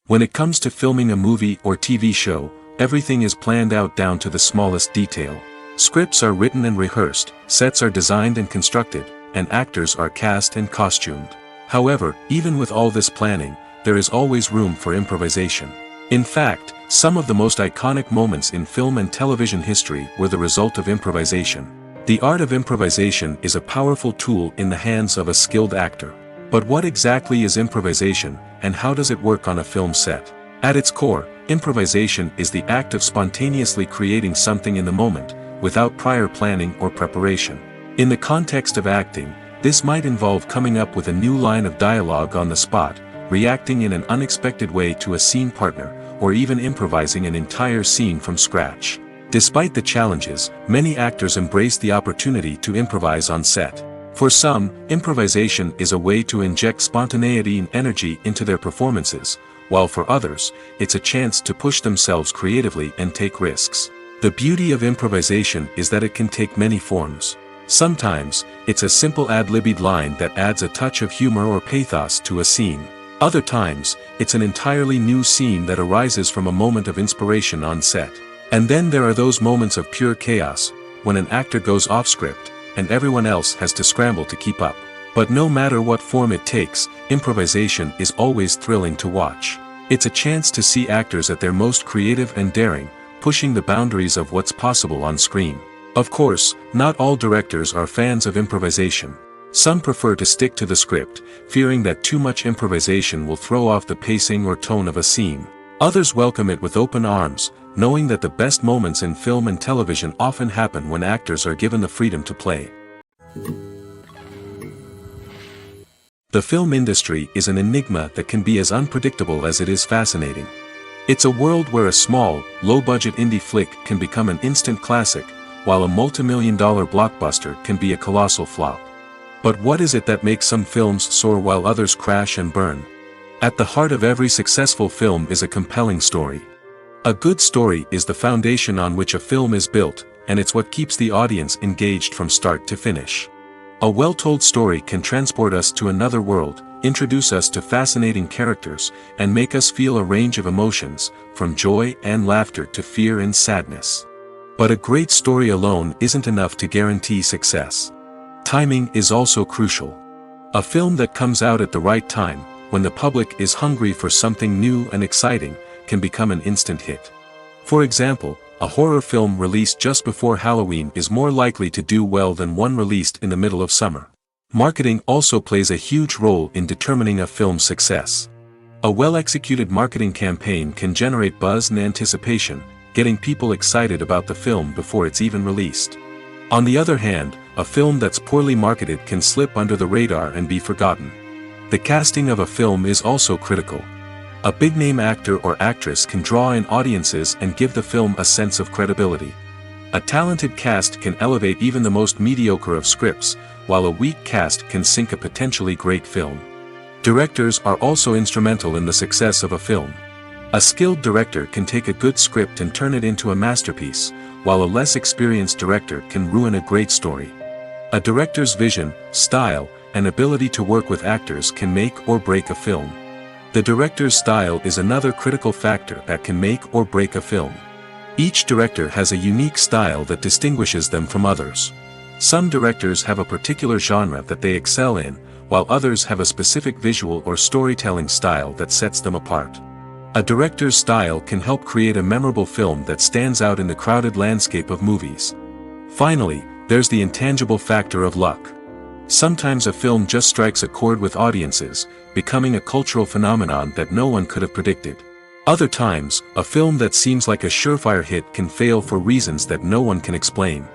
When it comes to filming a movie or TV show, everything is planned out down to the smallest detail. Scripts are written and rehearsed, sets are designed and constructed, and actors are cast and costumed. However, even with all this planning, there is always room for improvisation. In fact, some of the most iconic moments in film and television history were the result of improvisation. The art of improvisation is a powerful tool in the hands of a skilled actor. But what exactly is improvisation, and how does it work on a film set? At its core, improvisation is the act of spontaneously creating something in the moment, without prior planning or preparation. In the context of acting, this might involve coming up with a new line of dialogue on the spot, reacting in an unexpected way to a scene partner, or even improvising an entire scene from scratch. Despite the challenges, many actors embrace the opportunity to improvise on set. For some, improvisation is a way to inject spontaneity and energy into their performances, while for others, it's a chance to push themselves creatively and take risks. The beauty of improvisation is that it can take many forms. Sometimes, it's a simple ad-libbed line that adds a touch of humor or pathos to a scene. Other times, it's an entirely new scene that arises from a moment of inspiration on set. And then there are those moments of pure chaos, when an actor goes off script, and everyone else has to scramble to keep up. But no matter what form it takes, improvisation is always thrilling to watch. It's a chance to see actors at their most creative and daring, pushing the boundaries of what's possible on screen. Of course, not all directors are fans of improvisation. Some prefer to stick to the script, fearing that too much improvisation will throw off the pacing or tone of a scene. Others welcome it with open arms, knowing that the best moments in film and television often happen when actors are given the freedom to play. The film industry is an enigma that can be as unpredictable as it is fascinating. It's a world where a small, low-budget indie flick can become an instant classic, while a multi-million-dollar blockbuster can be a colossal flop. But what is it that makes some films soar while others crash and burn? At the heart of every successful film is a compelling story. A good story is the foundation on which a film is built, and it's what keeps the audience engaged from start to finish. A well-told story can transport us to another world, introduce us to fascinating characters, and make us feel a range of emotions, from joy and laughter to fear and sadness. But a great story alone isn't enough to guarantee success. Timing is also crucial. A film that comes out at the right time, when the public is hungry for something new and exciting, can become an instant hit. For example, a horror film released just before Halloween is more likely to do well than one released in the middle of summer. Marketing also plays a huge role in determining a film's success. A well-executed marketing campaign can generate buzz and anticipation, getting people excited about the film before it's even released. On the other hand, a film that's poorly marketed can slip under the radar and be forgotten. The casting of a film is also critical. A big-name actor or actress can draw in audiences and give the film a sense of credibility. A talented cast can elevate even the most mediocre of scripts, while a weak cast can sink a potentially great film. Directors are also instrumental in the success of a film. A skilled director can take a good script and turn it into a masterpiece, while a less experienced director can ruin a great story. A director's vision, style, and ability to work with actors can make or break a film. The director's style is another critical factor that can make or break a film. Each director has a unique style that distinguishes them from others. Some directors have a particular genre that they excel in, while others have a specific visual or storytelling style that sets them apart. A director's style can help create a memorable film that stands out in the crowded landscape of movies. Finally, there's the intangible factor of luck. Sometimes a film just strikes a chord with audiences, becoming a cultural phenomenon that no one could have predicted. Other times, a film that seems like a surefire hit can fail for reasons that no one can explain.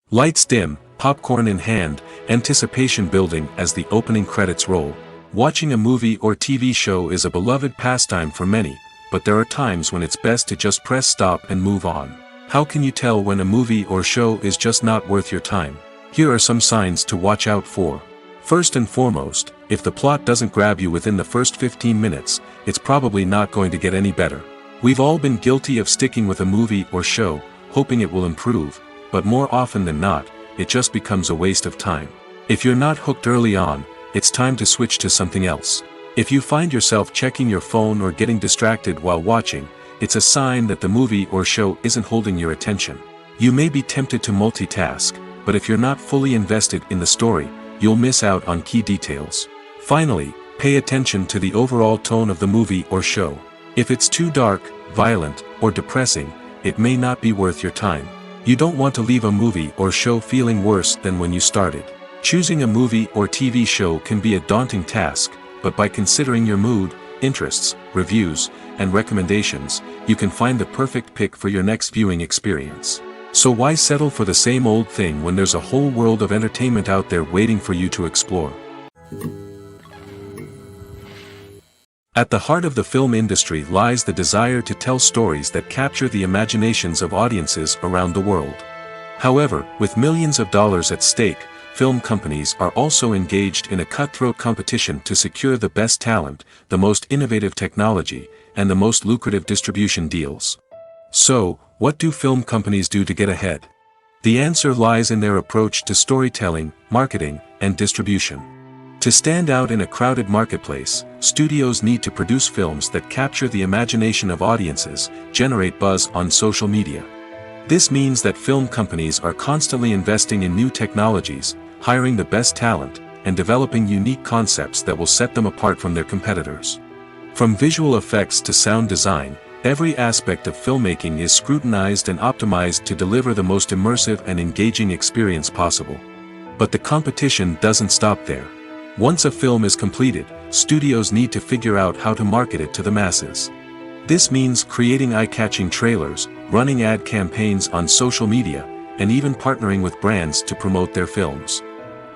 Lights dim, popcorn in hand, anticipation building as the opening credits roll. Watching a movie or TV show is a beloved pastime for many, but there are times when it's best to just press stop and move on. How can you tell when a movie or show is just not worth your time? Here are some signs to watch out for. First and foremost, if the plot doesn't grab you within the first 15 minutes, it's probably not going to get any better. We've all been guilty of sticking with a movie or show, hoping it will improve, but more often than not, it just becomes a waste of time. If you're not hooked early on, it's time to switch to something else. If you find yourself checking your phone or getting distracted while watching, it's a sign that the movie or show isn't holding your attention. You may be tempted to multitask, but if you're not fully invested in the story, you'll miss out on key details. Finally, pay attention to the overall tone of the movie or show. If it's too dark, violent, or depressing, it may not be worth your time. You don't want to leave a movie or show feeling worse than when you started. Choosing a movie or TV show can be a daunting task, but by considering your mood, interests, reviews, and recommendations, you can find the perfect pick for your next viewing experience. So why settle for the same old thing when there's a whole world of entertainment out there waiting for you to explore? At the heart of the film industry lies the desire to tell stories that capture the imaginations of audiences around the world. However, with millions of dollars at stake, film companies are also engaged in a cutthroat competition to secure the best talent, the most innovative technology, and the most lucrative distribution deals. So, what do film companies do to get ahead? The answer lies in their approach to storytelling, marketing, and distribution. To stand out in a crowded marketplace, studios need to produce films that capture the imagination of audiences, generate buzz on social media. This means that film companies are constantly investing in new technologies, hiring the best talent, and developing unique concepts that will set them apart from their competitors. From visual effects to sound design, every aspect of filmmaking is scrutinized and optimized to deliver the most immersive and engaging experience possible. But the competition doesn't stop there. Once a film is completed, studios need to figure out how to market it to the masses. This means creating eye-catching trailers, running ad campaigns on social media, and even partnering with brands to promote their films.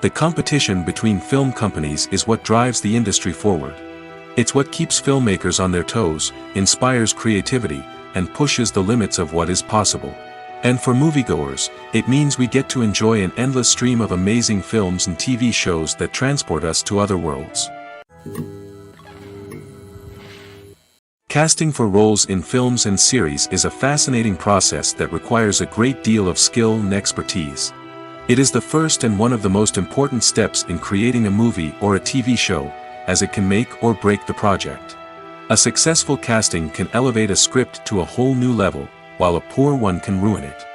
The competition between film companies is what drives the industry forward. It's what keeps filmmakers on their toes, inspires creativity, and pushes the limits of what is possible. And for moviegoers, it means we get to enjoy an endless stream of amazing films and TV shows that transport us to other worlds. Casting for roles in films and series is a fascinating process that requires a great deal of skill and expertise. It is the first and one of the most important steps in creating a movie or a TV show, as it can make or break the project. A successful casting can elevate a script to a whole new level, while a poor one can ruin it.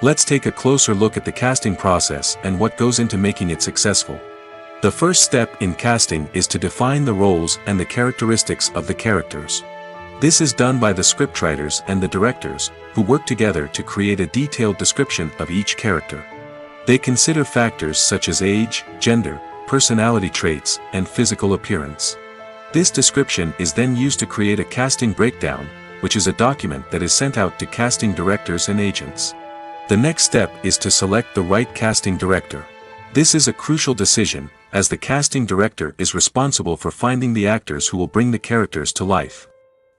Let's take a closer look at the casting process and what goes into making it successful. The first step in casting is to define the roles and the characteristics of the characters. This is done by the scriptwriters and the directors, who work together to create a detailed description of each character. They consider factors such as age, gender, personality traits, and physical appearance. This description is then used to create a casting breakdown, which is a document that is sent out to casting directors and agents. The next step is to select the right casting director. This is a crucial decision, as the casting director is responsible for finding the actors who will bring the characters to life.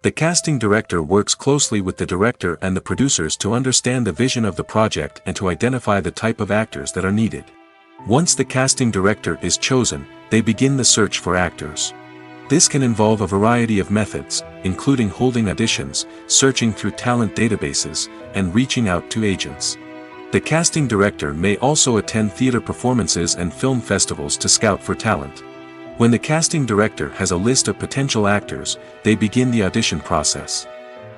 The casting director works closely with the director and the producers to understand the vision of the project and to identify the type of actors that are needed. Once the casting director is chosen, they begin the search for actors. This can involve a variety of methods, including holding auditions, searching through talent databases, and reaching out to agents. The casting director may also attend theater performances and film festivals to scout for talent. When the casting director has a list of potential actors, they begin the audition process.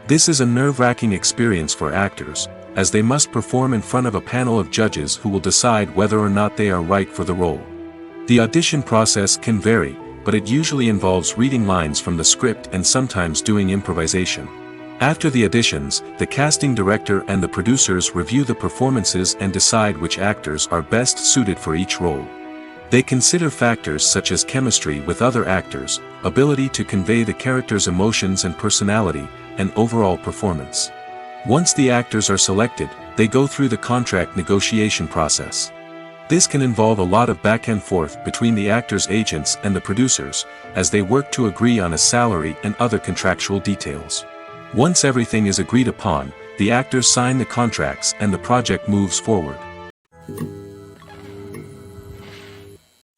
This is a nerve-wracking experience for actors, as they must perform in front of a panel of judges who will decide whether or not they are right for the role. The audition process can vary, but it usually involves reading lines from the script and sometimes doing improvisation. After the auditions, the casting director and the producers review the performances and decide which actors are best suited for each role. They consider factors such as chemistry with other actors, ability to convey the character's emotions and personality, and overall performance. Once the actors are selected, they go through the contract negotiation process. This can involve a lot of back and forth between the actors' agents and the producers, as they work to agree on a salary and other contractual details. Once everything is agreed upon, the actors sign the contracts and the project moves forward.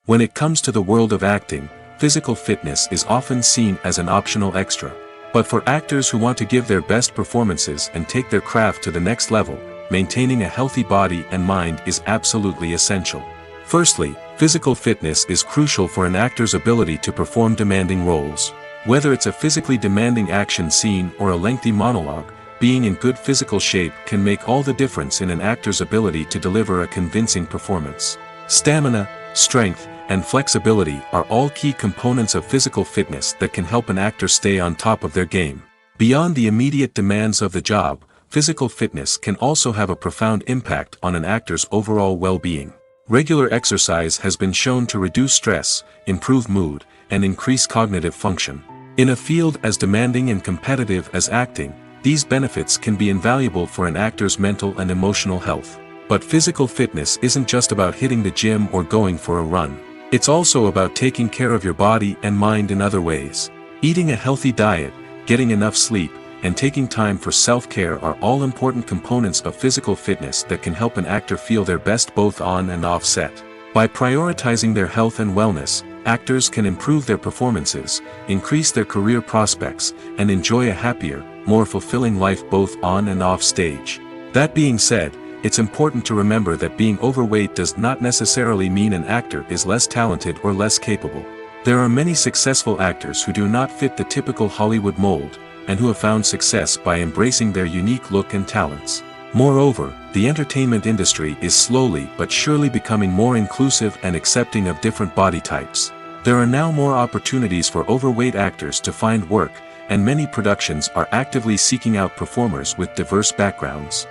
When it comes to the world of acting, physical fitness is often seen as an optional extra. But for actors who want to give their best performances and take their craft to the next level, maintaining a healthy body and mind is absolutely essential. Firstly, physical fitness is crucial for an actor's ability to perform demanding roles. Whether it's a physically demanding action scene or a lengthy monologue, being in good physical shape can make all the difference in an actor's ability to deliver a convincing performance. Stamina, strength, and flexibility are all key components of physical fitness that can help an actor stay on top of their game. Beyond the immediate demands of the job, physical fitness can also have a profound impact on an actor's overall well-being. Regular exercise has been shown to reduce stress, improve mood, and increase cognitive function. In a field as demanding and competitive as acting, these benefits can be invaluable for an actor's mental and emotional health. But physical fitness isn't just about hitting the gym or going for a run. It's also about taking care of your body and mind in other ways. Eating a healthy diet, getting enough sleep, and taking time for self-care are all important components of physical fitness that can help an actor feel their best both on and off set. By prioritizing their health and wellness, actors can improve their performances, increase their career prospects, and enjoy a happier, more fulfilling life both on and off stage. That being said, it's important to remember that being overweight does not necessarily mean an actor is less talented or less capable. There are many successful actors who do not fit the typical Hollywood mold, and who have found success by embracing their unique look and talents. Moreover, the entertainment industry is slowly but surely becoming more inclusive and accepting of different body types. There are now more opportunities for overweight actors to find work, and many productions are actively seeking out performers with diverse backgrounds.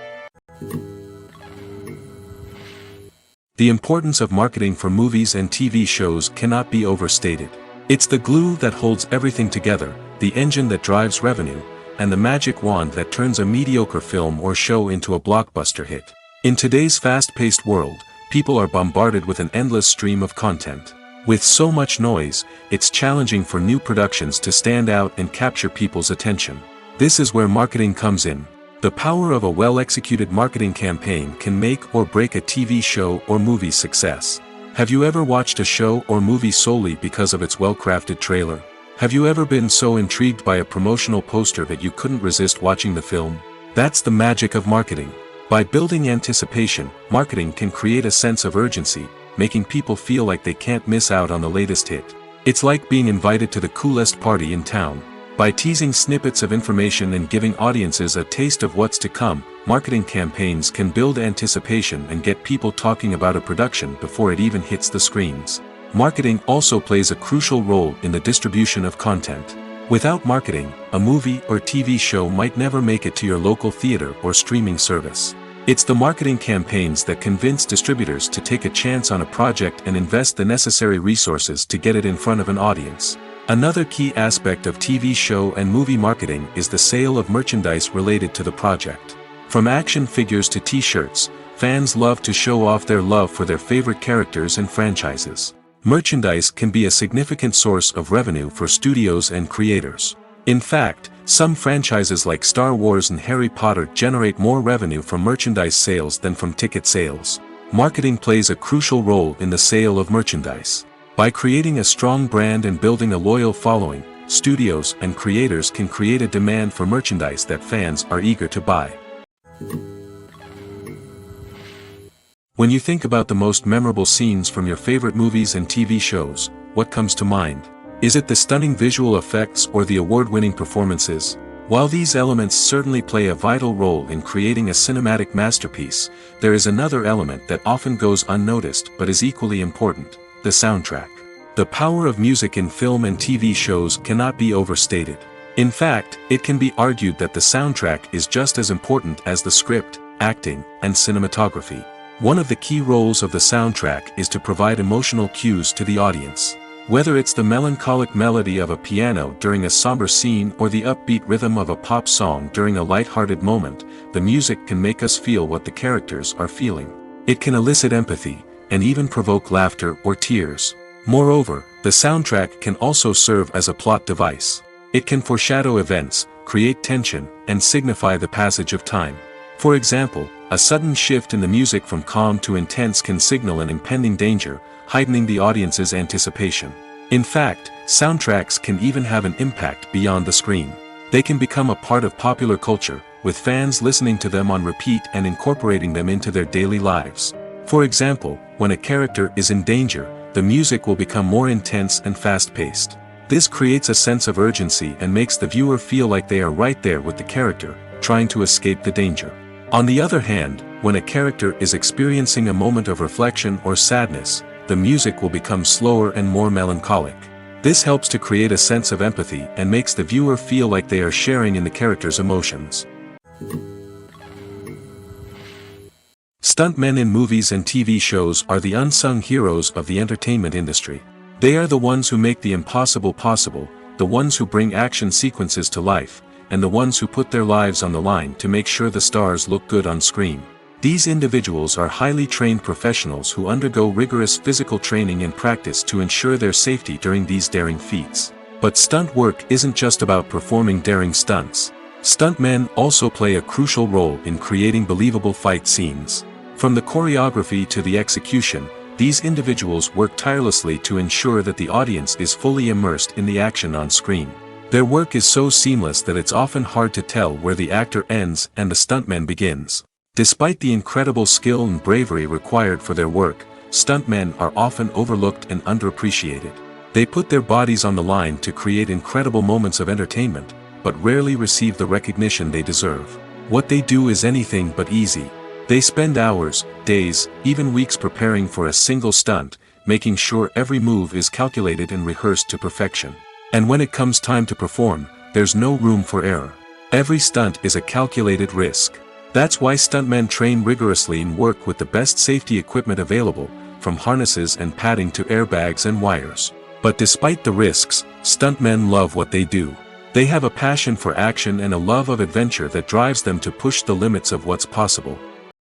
The importance of marketing for movies and TV shows cannot be overstated. It's the glue that holds everything together, the engine that drives revenue, and the magic wand that turns a mediocre film or show into a blockbuster hit. In today's fast-paced world, people are bombarded with an endless stream of content. With so much noise, it's challenging for new productions to stand out and capture people's attention. This is where marketing comes in. The power of a well-executed marketing campaign can make or break a TV show or movie's success. Have you ever watched a show or movie solely because of its well-crafted trailer? Have you ever been so intrigued by a promotional poster that you couldn't resist watching the film? That's the magic of marketing. By building anticipation, marketing can create a sense of urgency, making people feel like they can't miss out on the latest hit. It's like being invited to the coolest party in town. By teasing snippets of information and giving audiences a taste of what's to come, marketing campaigns can build anticipation and get people talking about a production before it even hits the screens. Marketing also plays a crucial role in the distribution of content. Without marketing, a movie or TV show might never make it to your local theater or streaming service. It's the marketing campaigns that convince distributors to take a chance on a project and invest the necessary resources to get it in front of an audience. Another key aspect of TV show and movie marketing is the sale of merchandise related to the project. From action figures to t-shirts, fans love to show off their love for their favorite characters and franchises. Merchandise can be a significant source of revenue for studios and creators. In fact, some franchises like Star Wars and Harry Potter generate more revenue from merchandise sales than from ticket sales. Marketing plays a crucial role in the sale of merchandise. By creating a strong brand and building a loyal following, studios and creators can create a demand for merchandise that fans are eager to buy. When you think about the most memorable scenes from your favorite movies and TV shows, what comes to mind? Is it the stunning visual effects or the award-winning performances? While these elements certainly play a vital role in creating a cinematic masterpiece, there is another element that often goes unnoticed but is equally important: the soundtrack. The power of music in film and TV shows cannot be overstated. In fact, it can be argued that the soundtrack is just as important as the script, acting, and cinematography. One of the key roles of the soundtrack is to provide emotional cues to the audience. Whether it's the melancholic melody of a piano during a somber scene or the upbeat rhythm of a pop song during a light-hearted moment, the music can make us feel what the characters are feeling. It can elicit empathy, and even provoke laughter or tears. Moreover, the soundtrack can also serve as a plot device. It can foreshadow events, create tension, and signify the passage of time. For example, a sudden shift in the music from calm to intense can signal an impending danger, heightening the audience's anticipation. In fact, soundtracks can even have an impact beyond the screen. They can become a part of popular culture, with fans listening to them on repeat and incorporating them into their daily lives. For example, when a character is in danger, the music will become more intense and fast-paced. This creates a sense of urgency and makes the viewer feel like they are right there with the character, trying to escape the danger. On the other hand, when a character is experiencing a moment of reflection or sadness, the music will become slower and more melancholic. This helps to create a sense of empathy and makes the viewer feel like they are sharing in the character's emotions. Stuntmen in movies and TV shows are the unsung heroes of the entertainment industry. They are the ones who make the impossible possible, the ones who bring action sequences to life, and the ones who put their lives on the line to make sure the stars look good on screen. These individuals are highly trained professionals who undergo rigorous physical training and practice to ensure their safety during these daring feats. But stunt work isn't just about performing daring stunts. Stuntmen also play a crucial role in creating believable fight scenes. From the choreography to the execution, these individuals work tirelessly to ensure that the audience is fully immersed in the action on screen. Their work is so seamless that it's often hard to tell where the actor ends and the stuntman begins. Despite the incredible skill and bravery required for their work, stuntmen are often overlooked and underappreciated. They put their bodies on the line to create incredible moments of entertainment, but rarely receive the recognition they deserve. What they do is anything but easy. They spend hours, days, even weeks preparing for a single stunt, making sure every move is calculated and rehearsed to perfection. And when it comes time to perform, there's no room for error. Every stunt is a calculated risk. That's why stuntmen train rigorously and work with the best safety equipment available, from harnesses and padding to airbags and wires. But despite the risks, stuntmen love what they do. They have a passion for action and a love of adventure that drives them to push the limits of what's possible.